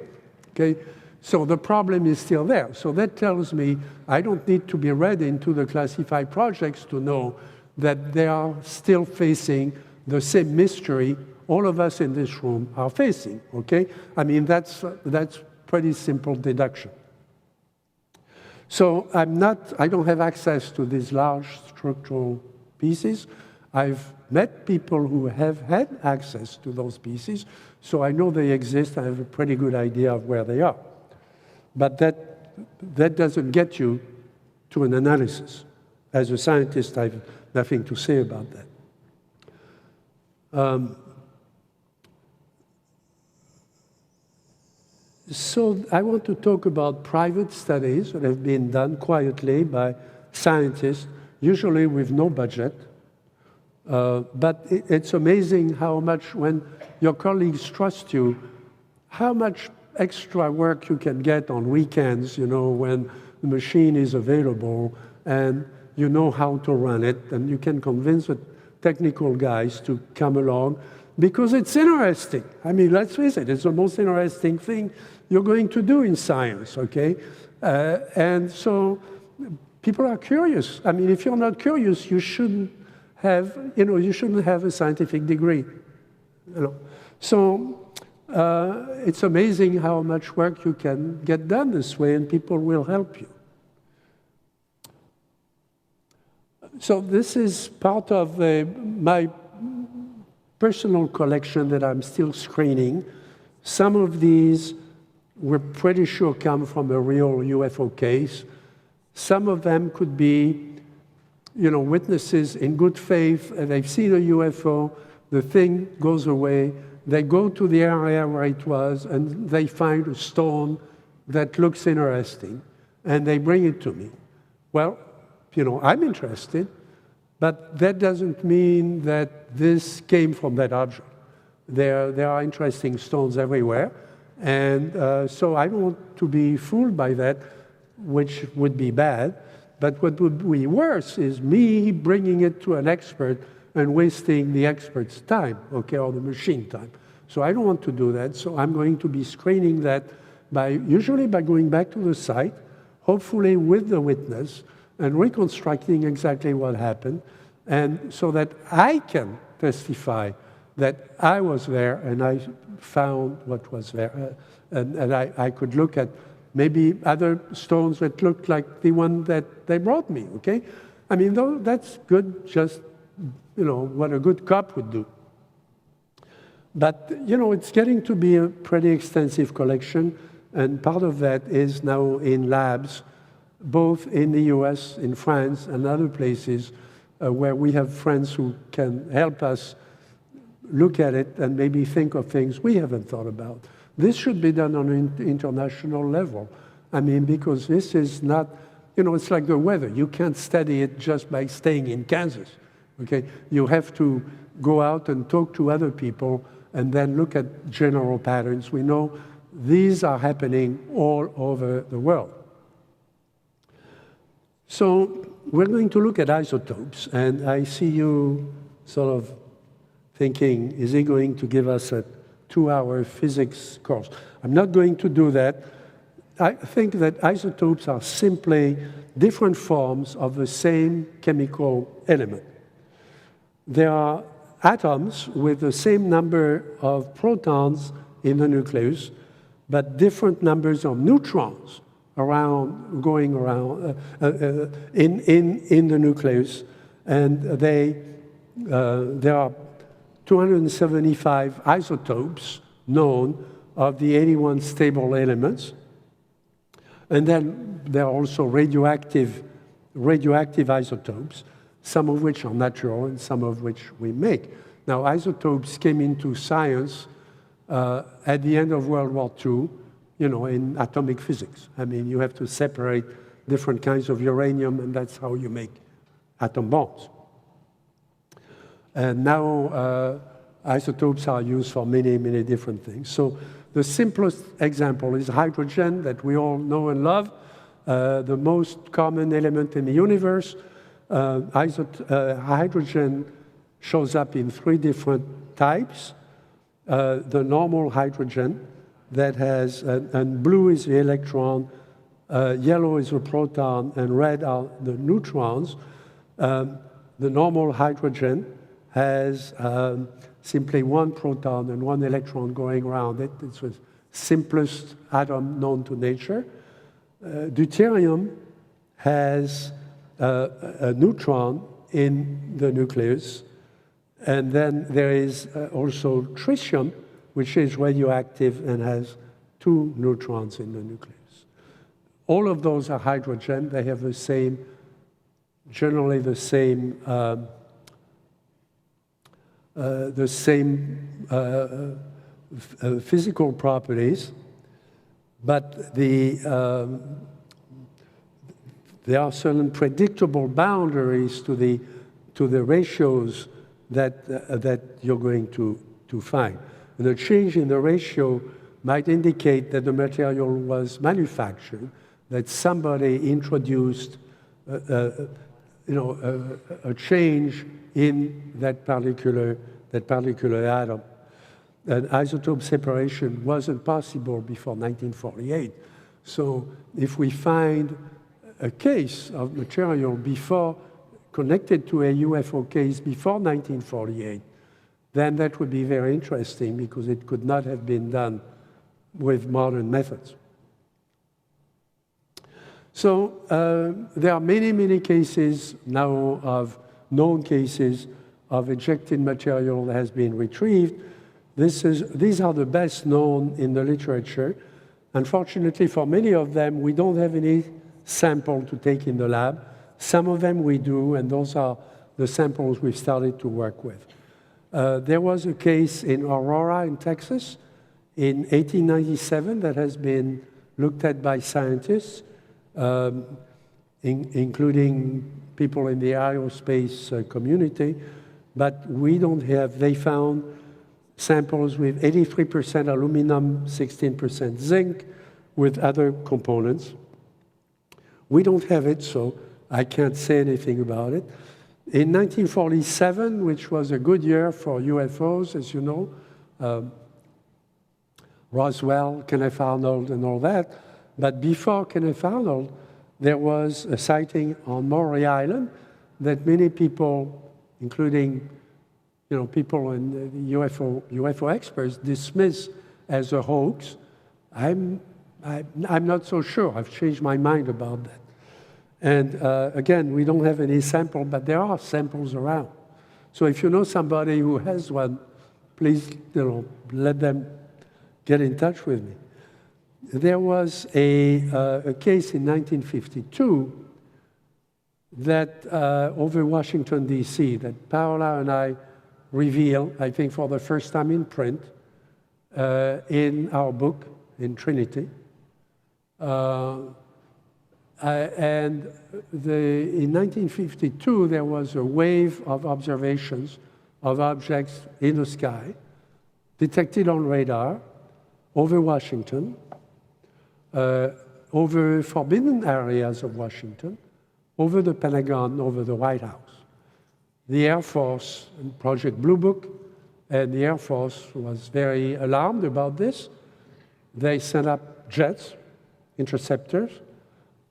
Okay, so the problem is still there. So that tells me I don't need to be read into the classified projects to know that they are still facing the same mystery all of us in this room are facing. Okay, I mean that's pretty simple deduction. So I don't have access to these large structural pieces. I've met people who have had access to those pieces, so I know they exist. I have a pretty good idea of where they are. But that doesn't get you to an analysis. As a scientist, I have nothing to say about that. So I want to talk about private studies that have been done quietly by scientists, usually with no budget. But it's amazing how much, when your colleagues trust you, how much extra work you can get on weekends, when the machine is available and you know how to run it, and you can convince the technical guys to come along because it's interesting. I mean, let's face it, it's the most interesting thing you're going to do in science, okay? And so people are curious. I mean, if you're not curious, you shouldn't have a scientific degree. So it's amazing how much work you can get done this way, and people will help you. So this is part of my personal collection that I'm still screening. Some of these we're pretty sure come from a real UFO case. Some of them could be, witnesses in good faith, and they've seen a UFO, the thing goes away, they go to the area where it was, and they find a stone that looks interesting, and they bring it to me. Well, I'm interested, but that doesn't mean that this came from that object. There are interesting stones everywhere, and so I don't want to be fooled by that, which would be bad. But what would be worse is me bringing it to an expert and wasting the expert's time, okay, or the machine time. So I don't want to do that. So I'm going to be screening that usually by going back to the site, hopefully with the witness, and reconstructing exactly what happened, and so that I can testify that I was there and I found what was there. And I could look at maybe other stones that looked like the one that they brought me, okay? I mean, though, that's good, just, what a good cop would do. But, it's getting to be a pretty extensive collection, and part of that is now in labs, both in the US, in France, and other places where we have friends who can help us look at it and maybe think of things we haven't thought about. This should be done on an international level. I mean, because this is not, it's like the weather. You can't study it just by staying in Kansas, okay? You have to go out and talk to other people and then look at general patterns. We know these are happening all over the world. So we're going to look at isotopes, and I see you sort of thinking, is he going to give us a 2-hour physics course? I'm not going to do that. I think that isotopes are simply different forms of the same chemical element. There are atoms with the same number of protons in the nucleus, but different numbers of neutrons going around in the nucleus. And there are 275 isotopes known of the 81 stable elements. And then there are also radioactive isotopes, some of which are natural and some of which we make. Now, isotopes came into science at the end of World War II, in atomic physics. I mean, you have to separate different kinds of uranium, and that's how you make atom bombs. And now isotopes are used for many, many different things. So the simplest example is hydrogen that we all know and love, the most common element in the universe. Hydrogen shows up in 3 different types. The normal hydrogen that has, and blue is the electron, yellow is the proton, and red are the neutrons. The normal hydrogen has simply 1 proton and 1 electron going around it. It's the simplest atom known to nature. Deuterium has a neutron in the nucleus. And then there is also tritium, which is radioactive and has 2 neutrons in the nucleus. All of those are hydrogen. They have the same, generally the same physical properties, but there are certain predictable boundaries to the ratios that you're going to find. And the change in the ratio might indicate that the material was manufactured, that somebody introduced a change in that particular atom. And isotope separation wasn't possible before 1948. So if we find a case of material connected to a UFO case before 1948, then that would be very interesting because it could not have been done with modern methods. So there are many, many cases now of known cases of ejected material that has been retrieved. These are the best known in the literature. Unfortunately, for many of them, we don't have any sample to take in the lab. Some of them we do, and those are the samples we've started to work with. There was a case in Aurora, in Texas, in 1897 that has been looked at by scientists, including people in the aerospace community, but we don't have, they found samples with 83% aluminum, 16% zinc, with other components. We don't have it, so I can't say anything about it. In 1947, which was a good year for UFOs, as you know, Roswell, Kenneth Arnold, and all that. But before Kenneth Arnold, there was a sighting on Maury Island that many people, including people in the UFO experts, dismiss as a hoax. I'm not so sure. I've changed my mind about that. And again, we don't have any sample, but there are samples around. So if you know somebody who has one, please, let them get in touch with me. There was a case in 1952 that over Washington, D.C., that Paola and I revealed, I think for the first time in print, in our book, in Trinity. And in 1952, there was a wave of observations of objects in the sky, detected on radar, over Washington, over forbidden areas of Washington, over the Pentagon, over the White House. The Air Force, Project Blue Book, and the Air Force was very alarmed about this. They sent up jets, interceptors,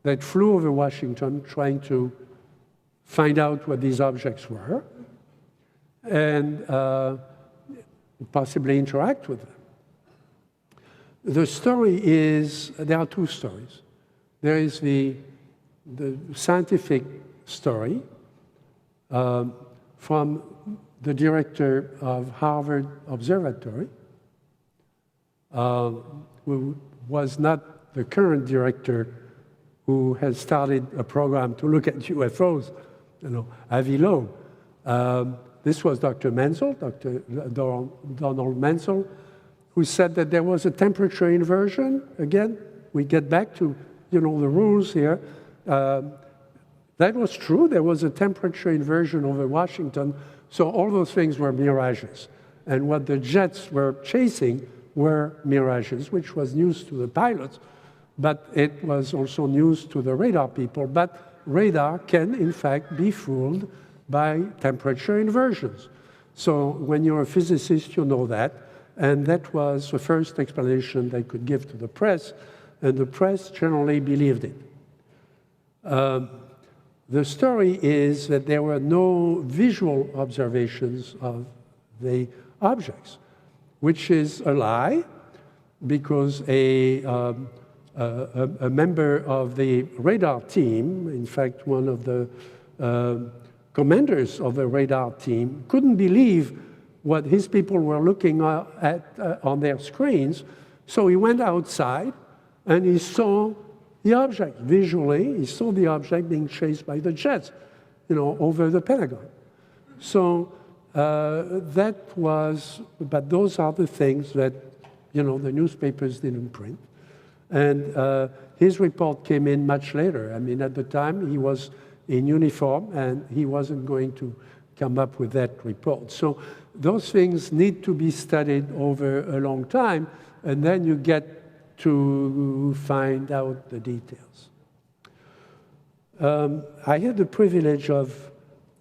that flew over Washington trying to find out what these objects were. and possibly interact with them. The story is, there are two stories. There is the scientific story from the director of Harvard Observatory, who was not the current director who has started a program to look at UFOs, Vallée. This was Dr. Menzel, Dr. Donald Menzel, who said that there was a temperature inversion. Again, we get back to the rules here. That was true. There was a temperature inversion over Washington, so all those things were mirages. And what the jets were chasing were mirages, which was news to the pilots, but it was also news to the radar people. But radar can, in fact, be fooled by temperature inversions. So when you're a physicist, you know that. And that was the first explanation they could give to the press, and the press generally believed it. The story is that there were no visual observations of the objects, which is a lie, because a member of the radar team, in fact, one of the commanders of the radar team, couldn't believe what his people were looking at on their screens, so he went outside and he saw the object visually. He saw the object being chased by the jets, over the Pentagon. So that was, but those are the things that, the newspapers didn't print. And his report came in much later. I mean, at the time, he was in uniform, and he wasn't going to come up with that report. So those things need to be studied over a long time, and then you get to find out the details. I had the privilege of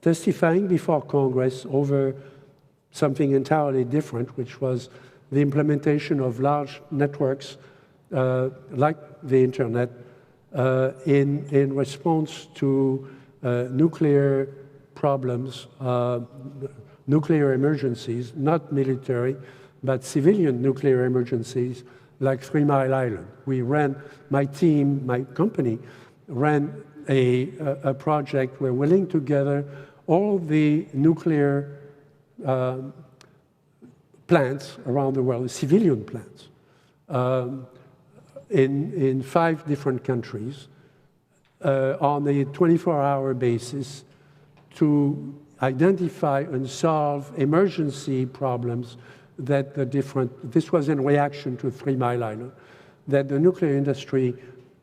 testifying before Congress over something entirely different, which was the implementation of large networks like the internet in response to nuclear problems, nuclear emergencies, not military, but civilian nuclear emergencies, like 3 Mile Island. We ran, my team, my company, ran a project where we linked together all the nuclear plants around the world, civilian plants, in 5 different countries on a 24-hour basis to identify and solve emergency problems that this was in reaction to 3 Mile Island, that the nuclear industry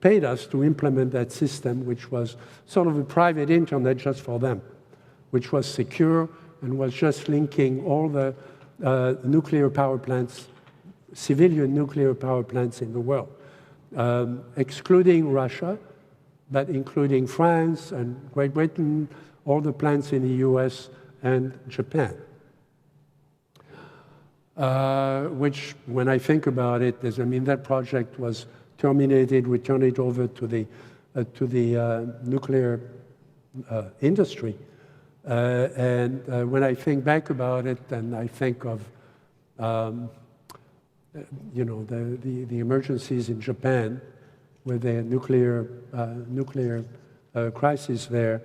paid us to implement that system, which was sort of a private internet just for them, which was secure and was just linking all the nuclear power plants, civilian nuclear power plants in the world, excluding Russia, but including France and Great Britain, all the plants in the US and Japan. Which, when I think about it, that project was terminated. We turned it over to the nuclear industry. And when I think back about it, and I think of the emergencies in Japan, with the nuclear crisis there,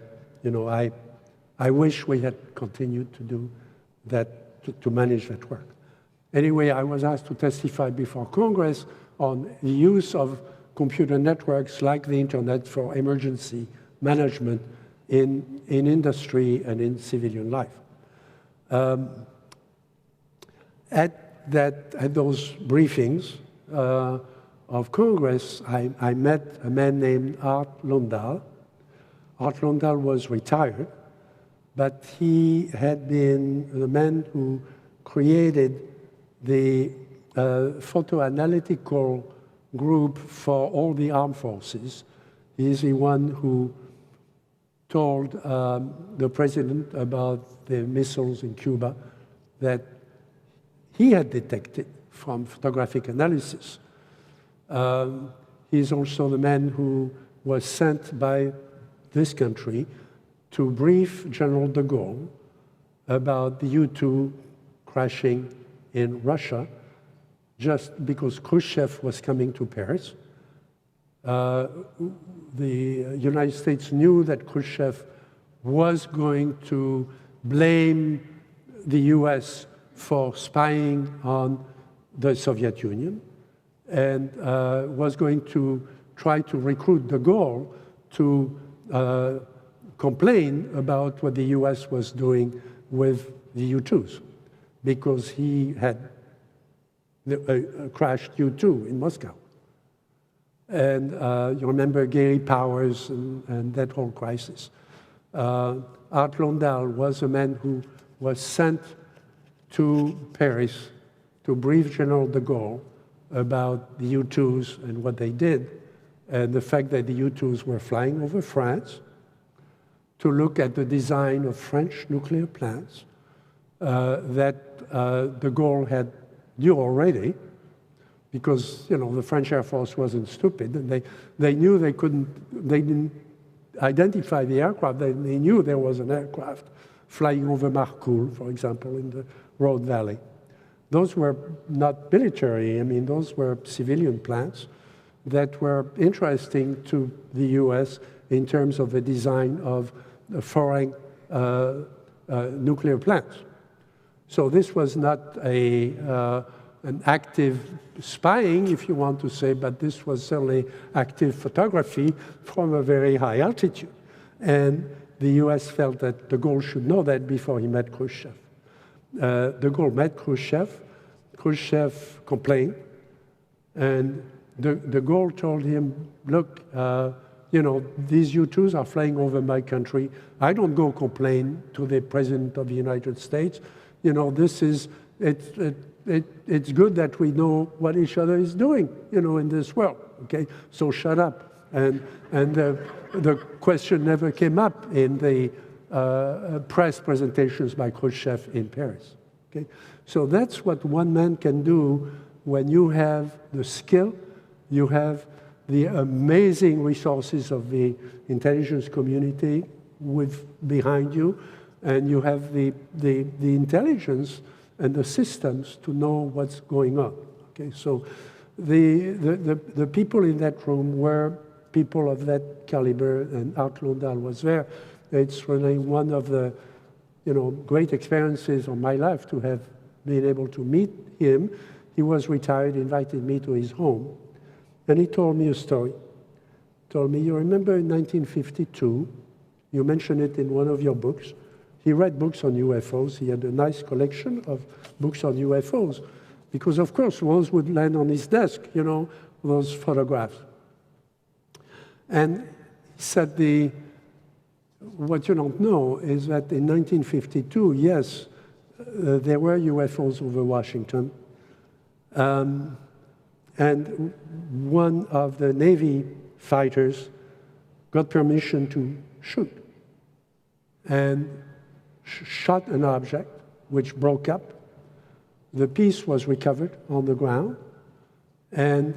I wish we had continued to do that, to manage that work. Anyway, I was asked to testify before Congress on the use of computer networks like the internet for emergency management in industry and in civilian life. At those briefings of Congress, I met a man named Art Lundahl. Art Lundahl was retired, but he had been the man who created the photoanalytical group for all the armed forces. He's the one who told the president about the missiles in Cuba that he had detected from photographic analysis. He's also the man who was sent by this country to brief General de Gaulle about the U-2 crashing in Russia just because Khrushchev was coming to Paris. The United States knew that Khrushchev was going to blame the US for spying on the Soviet Union and was going to try to recruit de Gaulle to complain about what the US was doing with the U-2s because he had crashed U-2 in Moscow. And you remember Gary Powers and that whole crisis. Art Londal was a man who was sent to Paris to brief General de Gaulle about the U-2s and what they did, and the fact that the U-2s were flying over France to look at the design of French nuclear plants that de Gaulle knew already, because the French Air Force wasn't stupid, and they knew they didn't identify the aircraft. They knew there was an aircraft flying over Marcoule, for example, in the Rhode Valley. Those were not military. I mean, those were civilian plants that were interesting to the US in terms of the design of foreign nuclear plants. So this was not an active spying, if you want to say, but this was certainly active photography from a very high altitude. And the US felt that de Gaulle should know that before he met Khrushchev. De Gaulle met Khrushchev. Khrushchev complained, and de Gaulle told him, look, these U-2s are flying over my country. I don't go complain to the President of the United States. It's good that we know what each other is doing, in this world, okay? So shut up. And the question never came up in the press presentations by Khrushchev in Paris, okay? So that's what one man can do when you have the skill, you have the amazing resources of the intelligence community behind you, and you have the intelligence and the systems to know what's going on. Okay, so the people in that room were people of that caliber, and Art Londal was there. It's really one of the great experiences of my life to have been able to meet him. He was retired, invited me to his home, and he told me a story. He told me, you remember in 1952, you mentioned it in one of your books. He read books on UFOs. He had a nice collection of books on UFOs, because of course those would land on his desk, those photographs. And he said, what you don't know is that in 1952, yes, there were UFOs over Washington. And one of the Navy fighters got permission to shoot and shot an object which broke up. The piece was recovered on the ground, and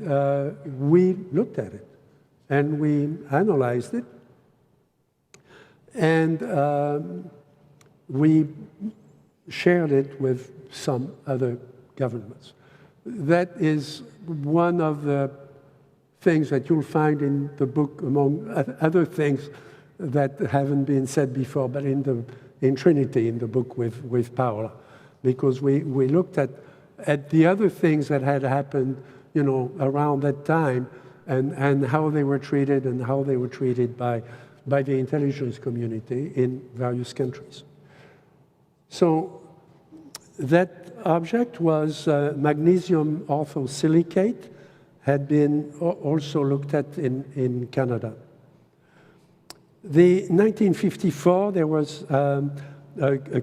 we looked at it, and we analyzed it, and we shared it with some other governments. That is one of the things that you'll find in the book, among other things that haven't been said before, but in Trinity, in the book with Paola, because we looked at the other things that had happened, around that time, and how they were treated and how they were treated by the intelligence community in various countries. So that object was magnesium orthosilicate, had been also looked at in Canada. The 1954, there was a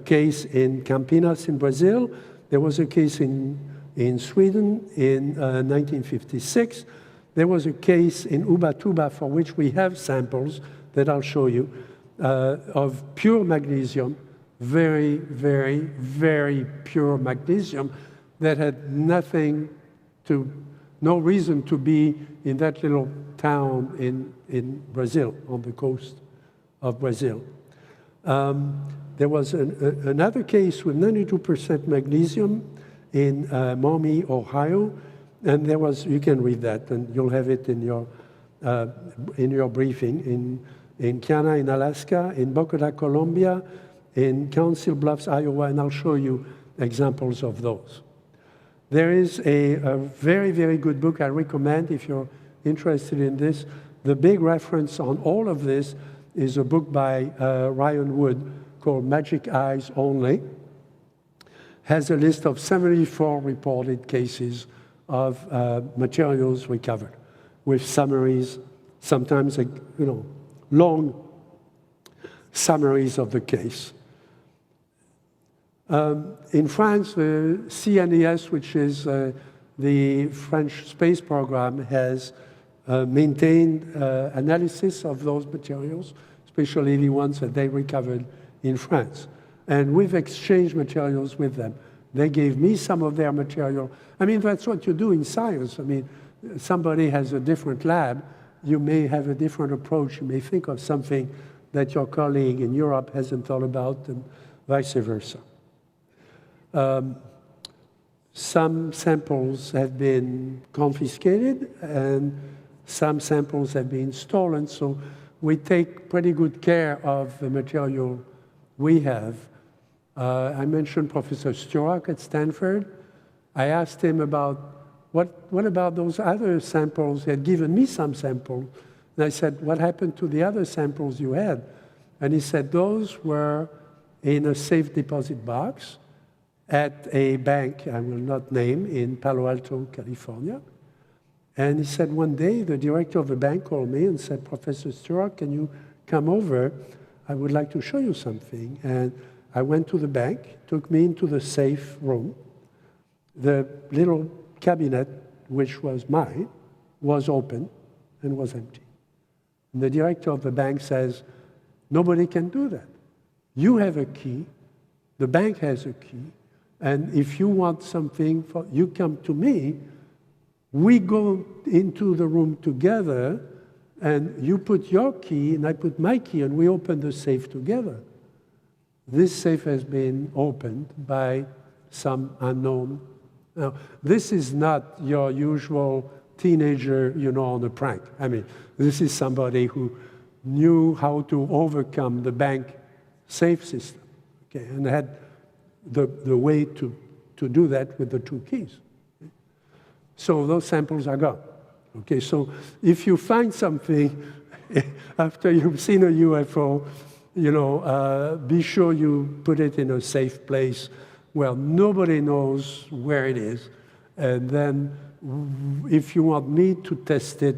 case in Campinas in Brazil. There was a case in Sweden in 1956. There was a case in Ubatuba for which we have samples that I'll show you of pure magnesium, very, very, very pure magnesium that had no reason to be in that little town in Brazil, on the coast of Brazil. There was another case with 92% magnesium in Maumee, Ohio, and there was, you can read that, and you'll have it in your briefing, in Kiana, in Alaska, in Bogota, Colombia, in Council Bluffs, Iowa, and I'll show you examples of those. There is a very, very good book I recommend if you're interested in this. The big reference on all of this is a book by Ryan Wood called Magic Eyes Only. Has a list of 74 reported cases of materials recovered with summaries, sometimes long summaries of the case. In France, the CNES, which is the French space program, has maintained analysis of those materials, especially the ones that they recovered in France. And we've exchanged materials with them. They gave me some of their material. I mean, that's what you do in science. I mean, somebody has a different lab. You may have a different approach. You may think of something that your colleague in Europe hasn't thought about, and vice versa. Some samples have been confiscated, and some samples have been stolen. So we take pretty good care of the material we have. I mentioned Professor Sturrock at Stanford. I asked him about what about those other samples? He had given me some samples. And I said, what happened to the other samples you had? And he said, those were in a safe deposit box at a bank I will not name in Palo Alto, California. And he said, one day, the director of the bank called me and said, Professor Sturrock, can you come over? I would like to show you something. And I went to the bank, took me into the safe room. The little cabinet, which was mine, was open and was empty. And the director of the bank says, nobody can do that. You have a key, the bank has a key, and if you want something, you come to me, we go into the room together, and you put your key, and I put my key, and we open the safe together. This safe has been opened by some unknown. Now, this is not your usual teenager, on a prank. I mean, this is somebody who knew how to overcome the bank safe system, okay, and had the way to do that with the two keys. So those samples are gone. Okay, so if you find something after you've seen a UFO, be sure you put it in a safe place where nobody knows where it is. And then if you want me to test it,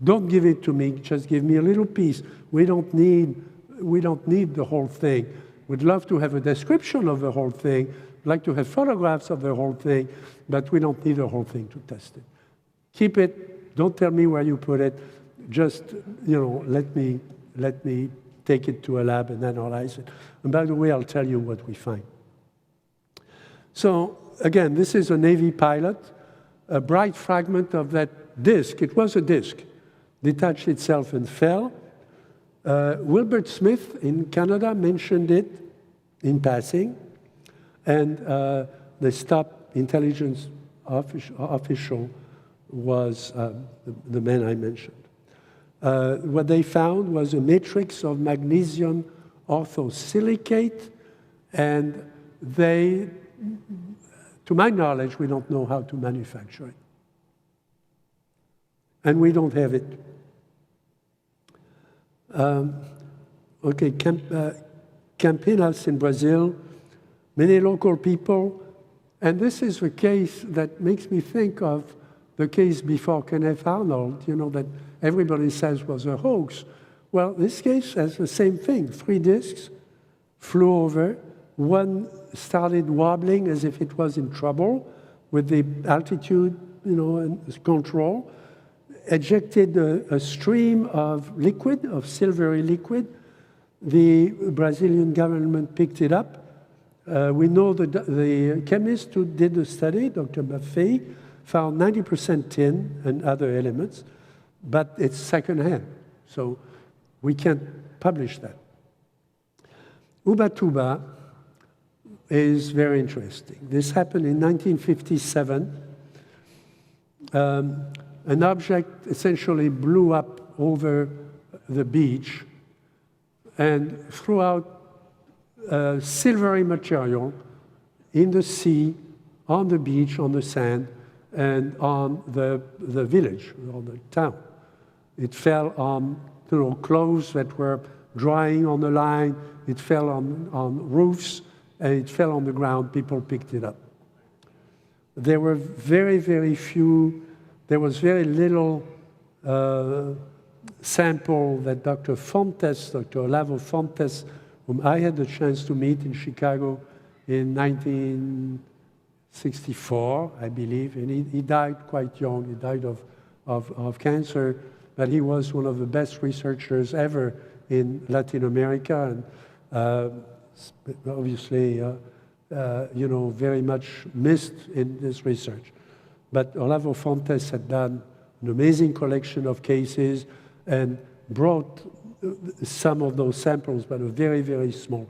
don't give it to me, just give me a little piece. We don't need the whole thing. We'd love to have a description of the whole thing, like to have photographs of the whole thing, but we don't need the whole thing to test it. Keep it, don't tell me where you put it, just, let me take it to a lab and analyze it. And by the way, I'll tell you what we find. So again, this is a Navy pilot, a bright fragment of that disk, it was a disk, detached itself and fell. Wilbert Smith in Canada mentioned it in passing, and the top intelligence official was the man I mentioned. What they found was a matrix of magnesium orthosilicate, and they, to my knowledge, we don't know how to manufacture it. And we don't have it. Campinas in Brazil, many local people, and this is a case that makes me think of the case before Kenneth Arnold, that everybody says was a hoax. Well, this case has the same thing. 3 disks flew over. One started wobbling as if it was in trouble with the altitude, and control. Ejected a stream of liquid, of silvery liquid. The Brazilian government picked it up. We know that the chemist who did the study, Dr. Buffet, found 90% tin and other elements, but it's secondhand, so we can't publish that. Ubatuba is very interesting. This happened in 1957. An object essentially blew up over the beach and threw out silvery material in the sea, on the beach, on the sand, and on the village, or the town. It fell on clothes that were drying on the line, it fell on roofs, and it fell on the ground. People picked it up. There were very, very few, there was very little sample that Dr. Fontes, Dr. Olavo Fontes, whom I had the chance to meet in Chicago in 1964, I believe, and he died quite young. He died of cancer, but he was one of the best researchers ever in Latin America, and obviously, very much missed in this research. But Olavo Fontes had done an amazing collection of cases and brought some of those samples, but very, very small.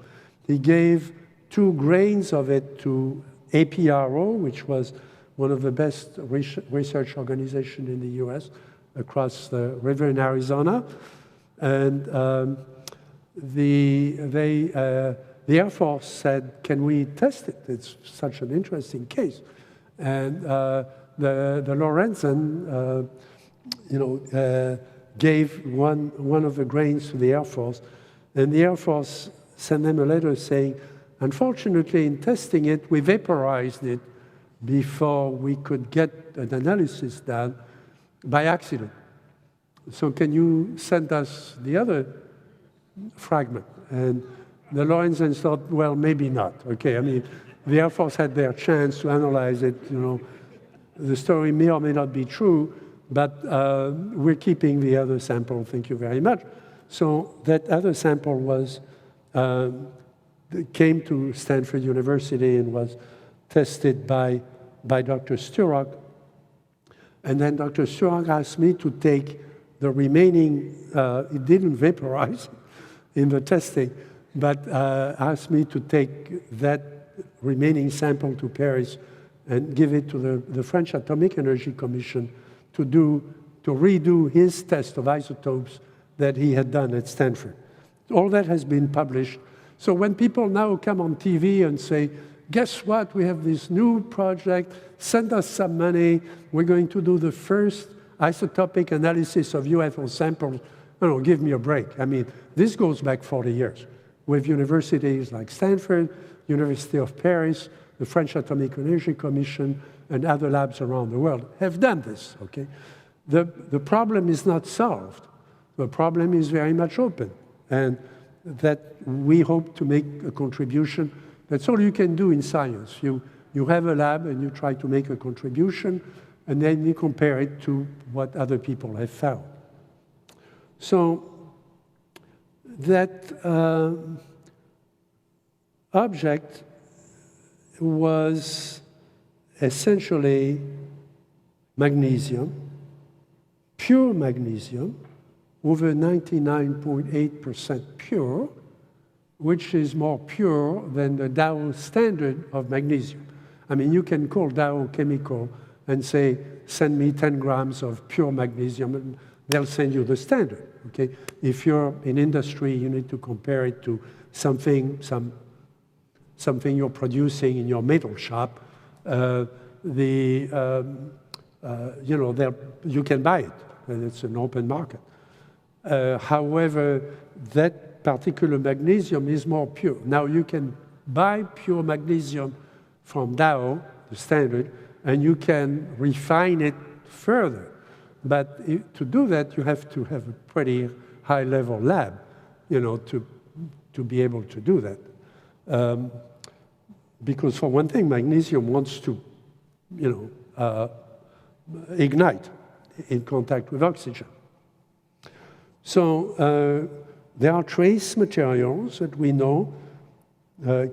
He gave 2 grains of it to APRO, which was one of the best research organizations in the US across the river in Arizona. And the Air Force said, can we test it? It's such an interesting case. And the Lorenzen, gave one of the grains to the Air Force, and the Air Force sent them a letter saying, unfortunately, in testing it, we vaporized it before we could get an analysis done by accident. So can you send us the other fragment? And the Lorenzens thought, well, maybe not. Okay, I mean, the Air Force had their chance to analyze it. The story may or may not be true, but we're keeping the other sample. Thank you very much. So that other sample came to Stanford University and was tested by Dr. Sturrock. And then Dr. Sturrock asked me to take the remaining, it didn't vaporize in the testing, but asked me to take that remaining sample to Paris and give it to the French Atomic Energy Commission to redo his test of isotopes that he had done at Stanford. All that has been published. So when people now come on TV and say, guess what, we have this new project, send us some money, we're going to do the first isotopic analysis of UFO samples, give me a break. I mean, this goes back 40 years with universities like Stanford, University of Paris, the French Atomic Energy Commission, and other labs around the world have done this, okay? The problem is not solved. The problem is very much open, and that we hope to make a contribution. That's all you can do in science. You have a lab and you try to make a contribution, and then you compare it to what other people have found. So that object was essentially magnesium, pure magnesium, over 99.8% pure, which is more pure than the Dow standard of magnesium. I mean, you can call Dow Chemical and say, send me 10 grams of pure magnesium, and they'll send you the standard, okay? If you're in industry, you need to compare it to something you're producing in your metal shop. You can buy it, and it's an open market. However, that particular magnesium is more pure. Now, you can buy pure magnesium from Dow, the standard, and you can refine it further. But to do that, you have to have a pretty high-level lab, to be able to do that. Because for one thing, magnesium wants to, ignite in contact with oxygen. So there are trace materials that we know,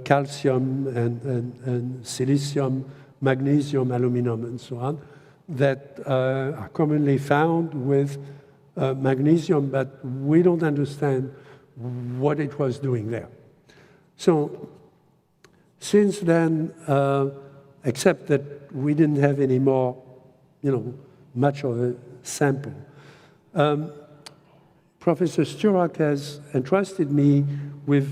calcium and silicium, magnesium, aluminum, and so on, that are commonly found with magnesium, but we don't understand what it was doing there. So since then, except that we didn't have any more, much of a sample, Professor Sturrock has entrusted me with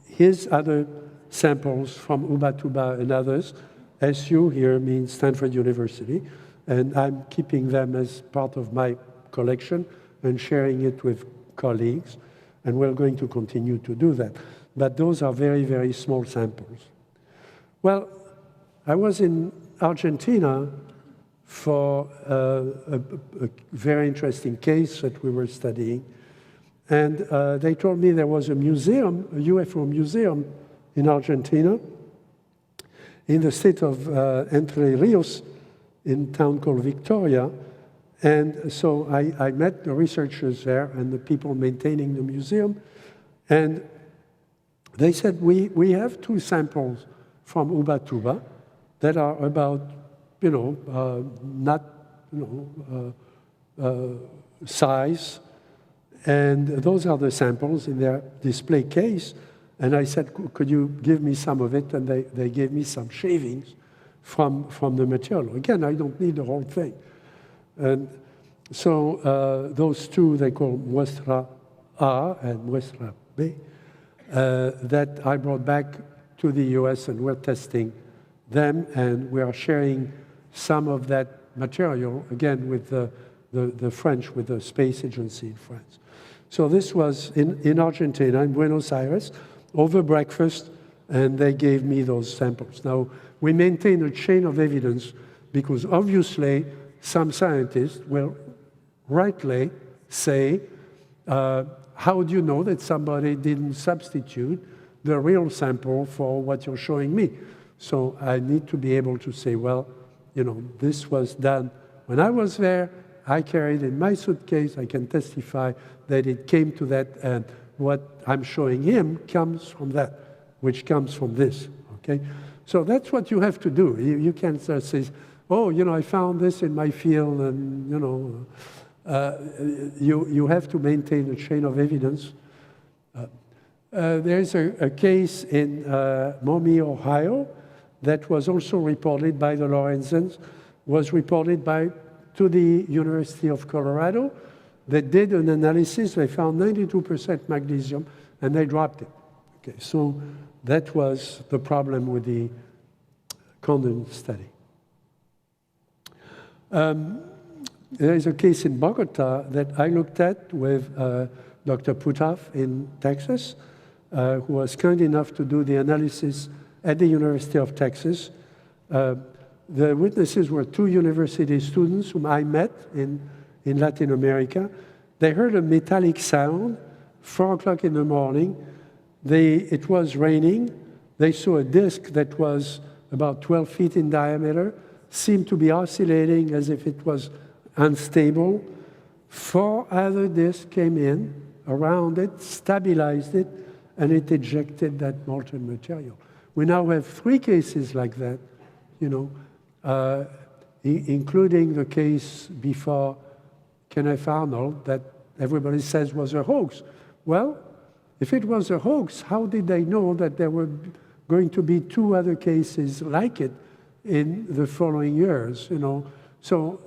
his other samples from Ubatuba and others. SU here means Stanford University, and I'm keeping them as part of my collection and sharing it with colleagues, and we're going to continue to do that. But those are very, very small samples. Well, I was in Argentina for a very interesting case that we were studying, and they told me there was a museum, a UFO museum in Argentina, in the state of Entre Rios, in a town called Victoria. And so I met the researchers there and the people maintaining the museum, and they said, we have 2 samples from Ubatuba that are about, not, size, and those are the samples in their display case. And I said, could you give me some of it? And they gave me some shavings from the material. Again, I don't need the whole thing. And so those 2 they call Muestra A and Muestra B, that I brought back to the US, and we're testing them, and we are sharing some of that material, again, with the French, with the space agency in France. So this was in Argentina, in Buenos Aires, over breakfast, and they gave me those samples. Now, we maintain a chain of evidence because obviously some scientists will rightly say, how do you know that somebody didn't substitute the real sample for what you're showing me? So I need to be able to say, well, this was done when I was there, I carried in my suitcase, I can testify that it came to that, and what I'm showing him comes from that, which comes from this, okay? So that's what you have to do. You can't say, oh, I found this in my field, and, you have to maintain a chain of evidence. There's a case in Maumee, Ohio, that was also reported by the Lorenzens, was reported to the University of Colorado. They did an analysis, they found 92% magnesium, and they dropped it. Okay, so that was the problem with the Condon study. There is a case in Bogota that I looked at with Dr. Puthoff in Texas, who was kind enough to do the analysis at the University of Texas. The witnesses were 2 university students whom I met in Latin America. They heard a metallic sound, 4 o'clock in the morning. It was raining. They saw a disk that was about 12 feet in diameter, seemed to be oscillating as if it was unstable. 4 other disks came in around it, stabilized it, and it ejected that molten material. We now have 3 cases like that, including the case before Kenneth Arnold that everybody says was a hoax. Well, if it was a hoax, how did they know that there were going to be 2 other cases like it in the following years, So,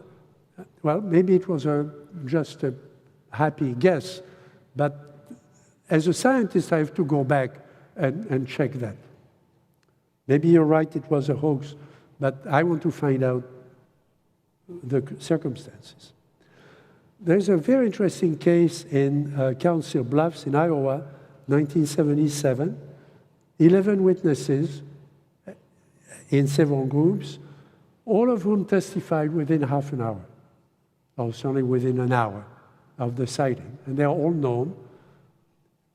well, maybe it was just a happy guess, but as a scientist, I have to go back and check that. Maybe you're right, it was a hoax, but I want to find out the circumstances. There's a very interesting case in Council Bluffs in Iowa, 1977. 11 witnesses in several groups, all of whom testified within half an hour, or certainly within an hour of the sighting, and they're all known.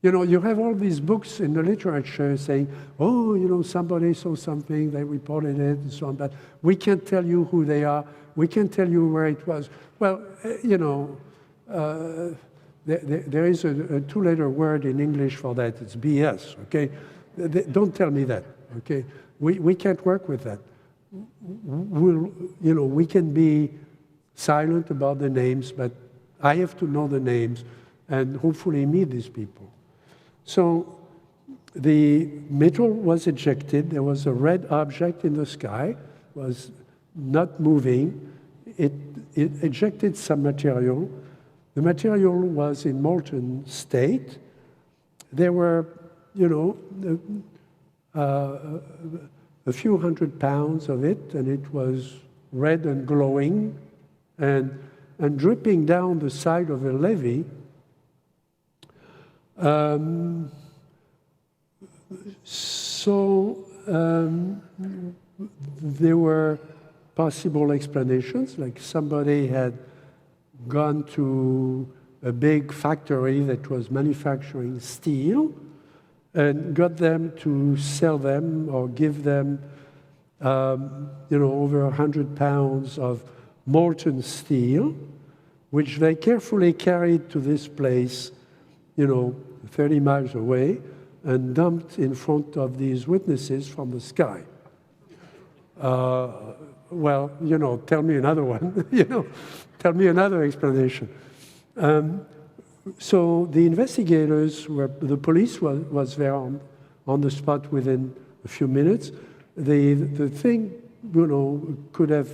You have all these books in the literature saying, oh, somebody saw something, they reported it, and so on, but we can't tell you who they are, we can't tell you where it was. Well, there is a 2-letter word in English for that, it's BS, okay? Don't tell me that, okay? We can't work with that. We can be silent about the names, but I have to know the names and hopefully meet these people. So the metal was ejected. There was a red object in the sky, was not moving. It ejected some material. The material was in molten state. There were, you know, a few hundred pounds of it, and it was red and glowing and dripping down the side of a levee. There were possible explanations, like somebody had gone to a big factory that was manufacturing steel and got them to sell them or give them, you know, over 100 pounds of molten steel, which they carefully carried to this place, you know, 30 miles away, and dumped in front of these witnesses from the sky. Well, you know, tell me another one, you know, tell me another explanation. So the investigators the police was there on the spot within a few minutes. The thing, you know, could have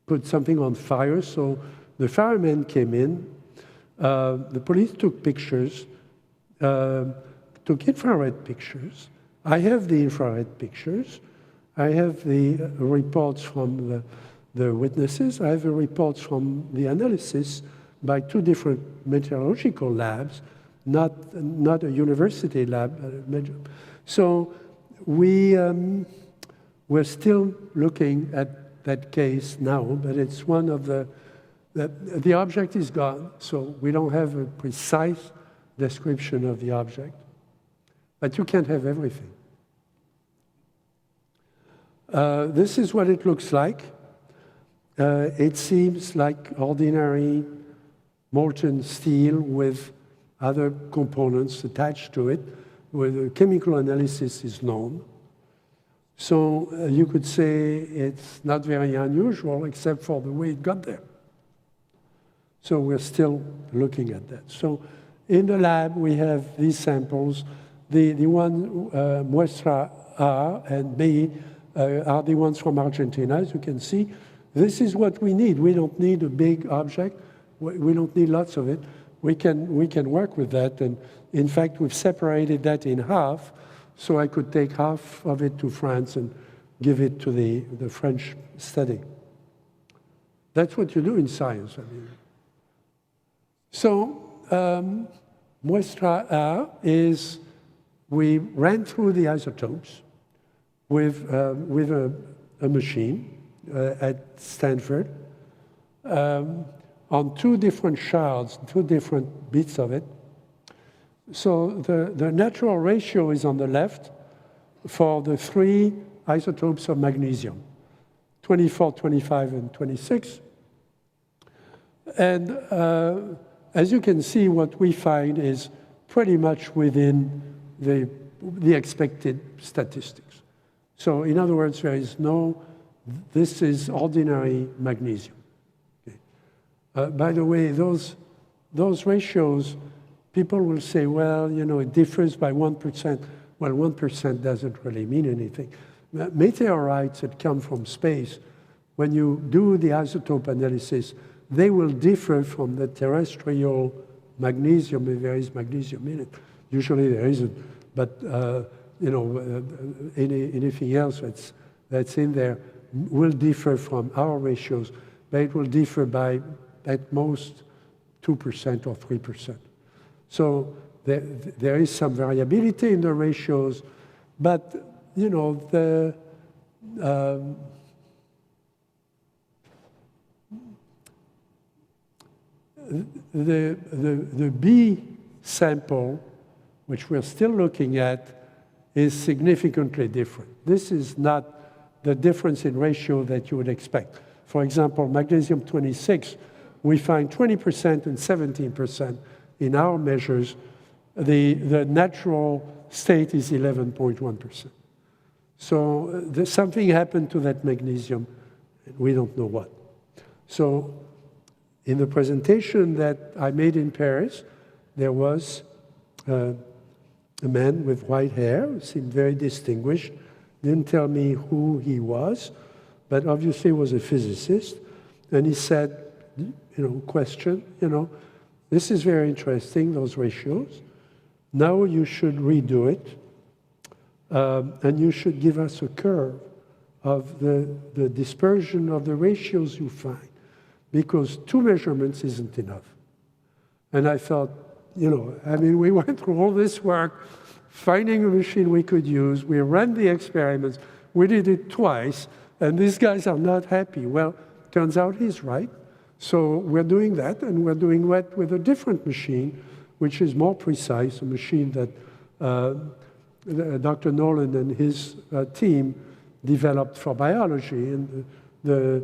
put something on fire, so the firemen came in. The police took pictures, took infrared pictures. I have the infrared pictures. I have the reports from the witnesses. I have the reports from the analysis by two different meteorological labs, not a university lab. So we're still looking at that case now, but it's one of the object is gone, so we don't have a precise description of the object. But you can't have everything. This is what it looks like. It seems like ordinary molten steel with other components attached to it, where the chemical analysis is known. So you could say it's not very unusual, except for the way it got there. So we're still looking at that. So in the lab, we have these samples. The one, muestra A and B, are the ones from Argentina, as you can see. This is what we need. We don't need a big object. We don't need lots of it. We can work with that. And in fact, we've separated that in half, so I could take half of it to France and give it to the French study. That's what you do in science, I mean. So, muestra A is, we ran through the isotopes with a machine at Stanford on two different shards, two different bits of it. So the natural ratio is on the left for the three isotopes of magnesium, 24, 25, and 26. And as you can see, what we find is pretty much within the expected statistics. So in other words, there is no, this is ordinary magnesium. Okay. By the way, those ratios, people will say, well, you know, it differs by 1%. Well, 1% doesn't really mean anything. Meteorites that come from space, when you do the isotope analysis, they will differ from the terrestrial magnesium if there is magnesium in it. Usually there isn't, but you know, anything else that's in there will differ from our ratios, but it will differ by at most 2% or 3%. So there is some variability in the ratios, but you know, the B sample, which we're still looking at, is significantly different. This is not the difference in ratio that you would expect. For example, magnesium 26, we find 20% and 17% in our measures. The natural state is 11.1%. So something happened to that magnesium, we don't know what. So in the presentation that I made in Paris, there was a man with white hair, seemed very distinguished, didn't tell me who he was, but obviously was a physicist. And he said, question, this is very interesting, those ratios. Now you should redo it, and you should give us a curve of the dispersion of the ratios you find, because 2 measurements isn't enough. And I thought, we went through all this work, finding a machine we could use. We ran the experiments. We did it twice, and these guys are not happy. Well, turns out he's right. So we're doing that, and we're doing that with a different machine, which is more precise, a machine that Dr. Nolan and his team developed for biology. And the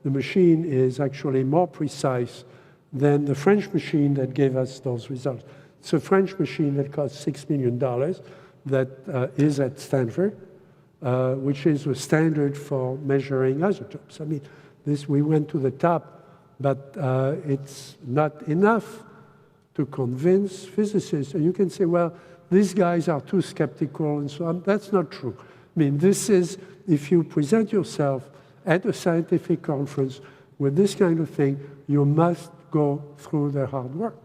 machine is actually more precise than the French machine that gave us those results. It's a French machine that cost $6 million that is at Stanford, which is a standard for measuring isotopes. We went to the top, but it's not enough to convince physicists. And you can say, well, these guys are too skeptical and so on. That's not true. This is, if you present yourself at a scientific conference with this kind of thing, you must go through the hard work.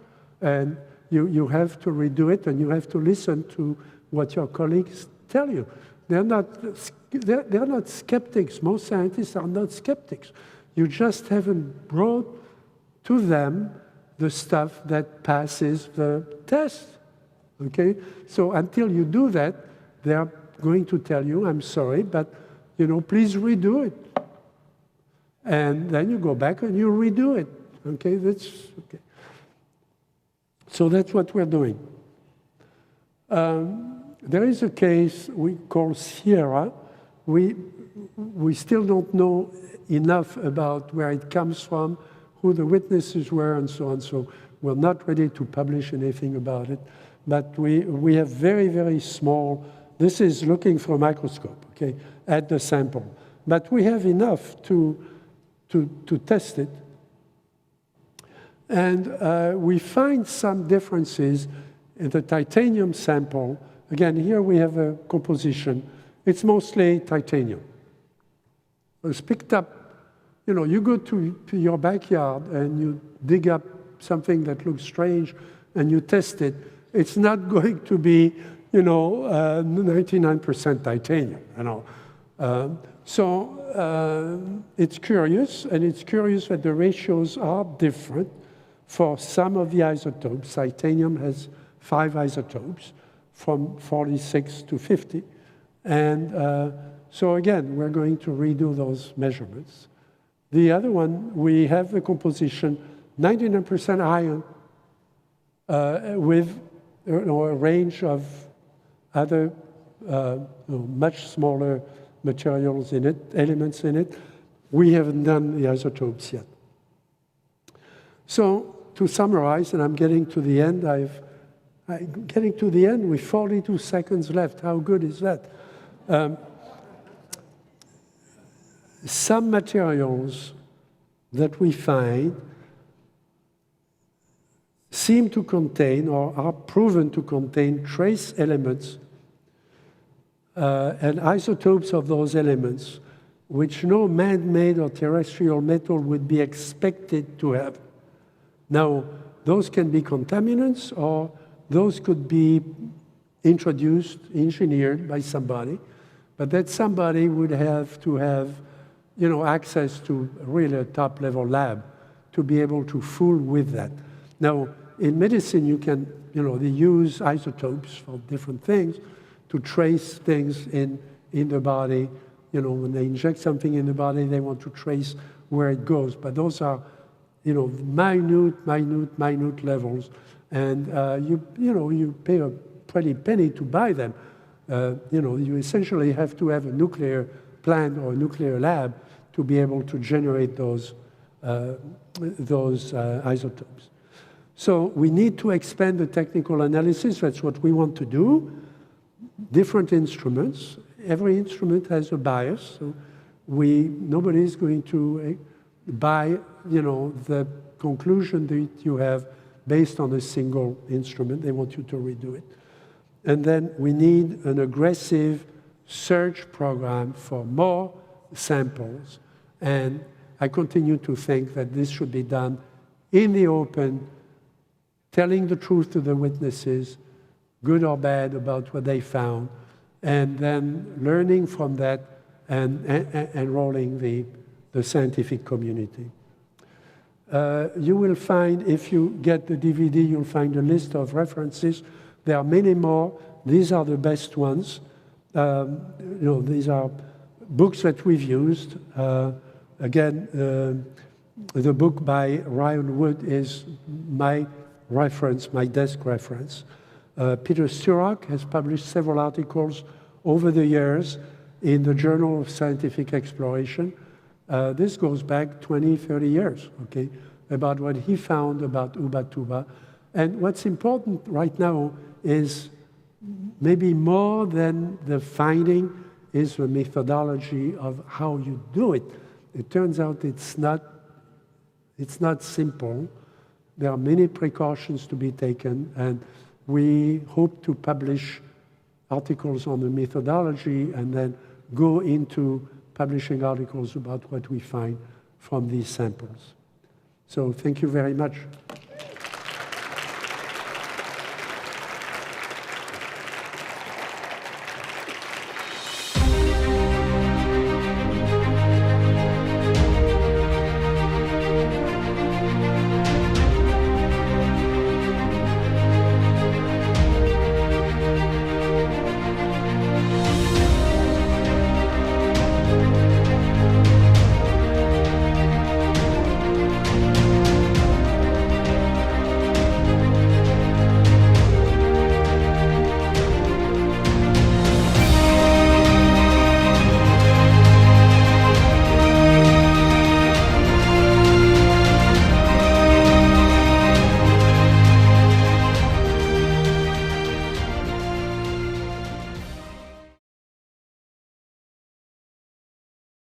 And you have to redo it, and you have to listen to what your colleagues tell you. They're not skeptics. Most scientists are not skeptics. You just haven't brought to them the stuff that passes the test, okay? So until you do that, they're going to tell you, I'm sorry, but, please redo it. And then you go back and you redo it, okay? Okay. So that's what we're doing. There is a case we call Sierra. We still don't know enough about where it comes from, who the witnesses were, and so on. So we're not ready to publish anything about it. But we have very, very small, this is looking through a microscope, okay, at the sample. But we have enough to test it. And we find some differences in the titanium sample. Again, here we have a composition. It's mostly titanium. It's picked up, you go to your backyard and you dig up something that looks strange and you test it. It's not going to be, 99% titanium, it's curious, and it's curious that the ratios are different for some of the isotopes. Titanium has 5 isotopes from 46 to 50. And so again, we're going to redo those measurements. The other one, we have the composition 99% iron with a range of other much smaller materials in it, elements in it. We haven't done the isotopes yet. So to summarize, and I'm getting to the end, getting to the end with 42 seconds left. How good is that? Some materials that we find seem to contain or are proven to contain trace elements and isotopes of those elements which no man-made or terrestrial metal would be expected to have. Now, those can be contaminants, or those could be introduced, engineered by somebody, but that somebody would have to have, access to really a top-level lab to be able to fool with that. Now, in medicine, you can, they use isotopes for different things to trace things in the body. When they inject something in the body, they want to trace where it goes. But those are, minute levels. And, you pay a pretty penny to buy them. You essentially have to have a nuclear plant or a nuclear lab to be able to generate those isotopes. So we need to expand the technical analysis. That's what we want to do. Different instruments. Every instrument has a bias. So nobody is going to buy, the conclusion that you have based on a single instrument. They want you to redo it. And then we need an aggressive search program for more samples. And I continue to think that this should be done in the open, telling the truth to the witnesses, good or bad, about what they found, and then learning from that and enrolling the scientific community. You will find, if you get the DVD, you'll find a list of references. There are many more. These are the best ones. These are books that we've used. Again, the book by Ryan Wood is my reference, my desk reference. Peter Sturrock has published several articles over the years in the Journal of Scientific Exploration. This goes back 20, 30 years, okay, about what he found about Ubatuba. And what's important right now is maybe more than the finding is the methodology of how you do it. It turns out it's not simple. There are many precautions to be taken, and we hope to publish articles on the methodology and then go into publishing articles about what we find from these samples. So thank you very much.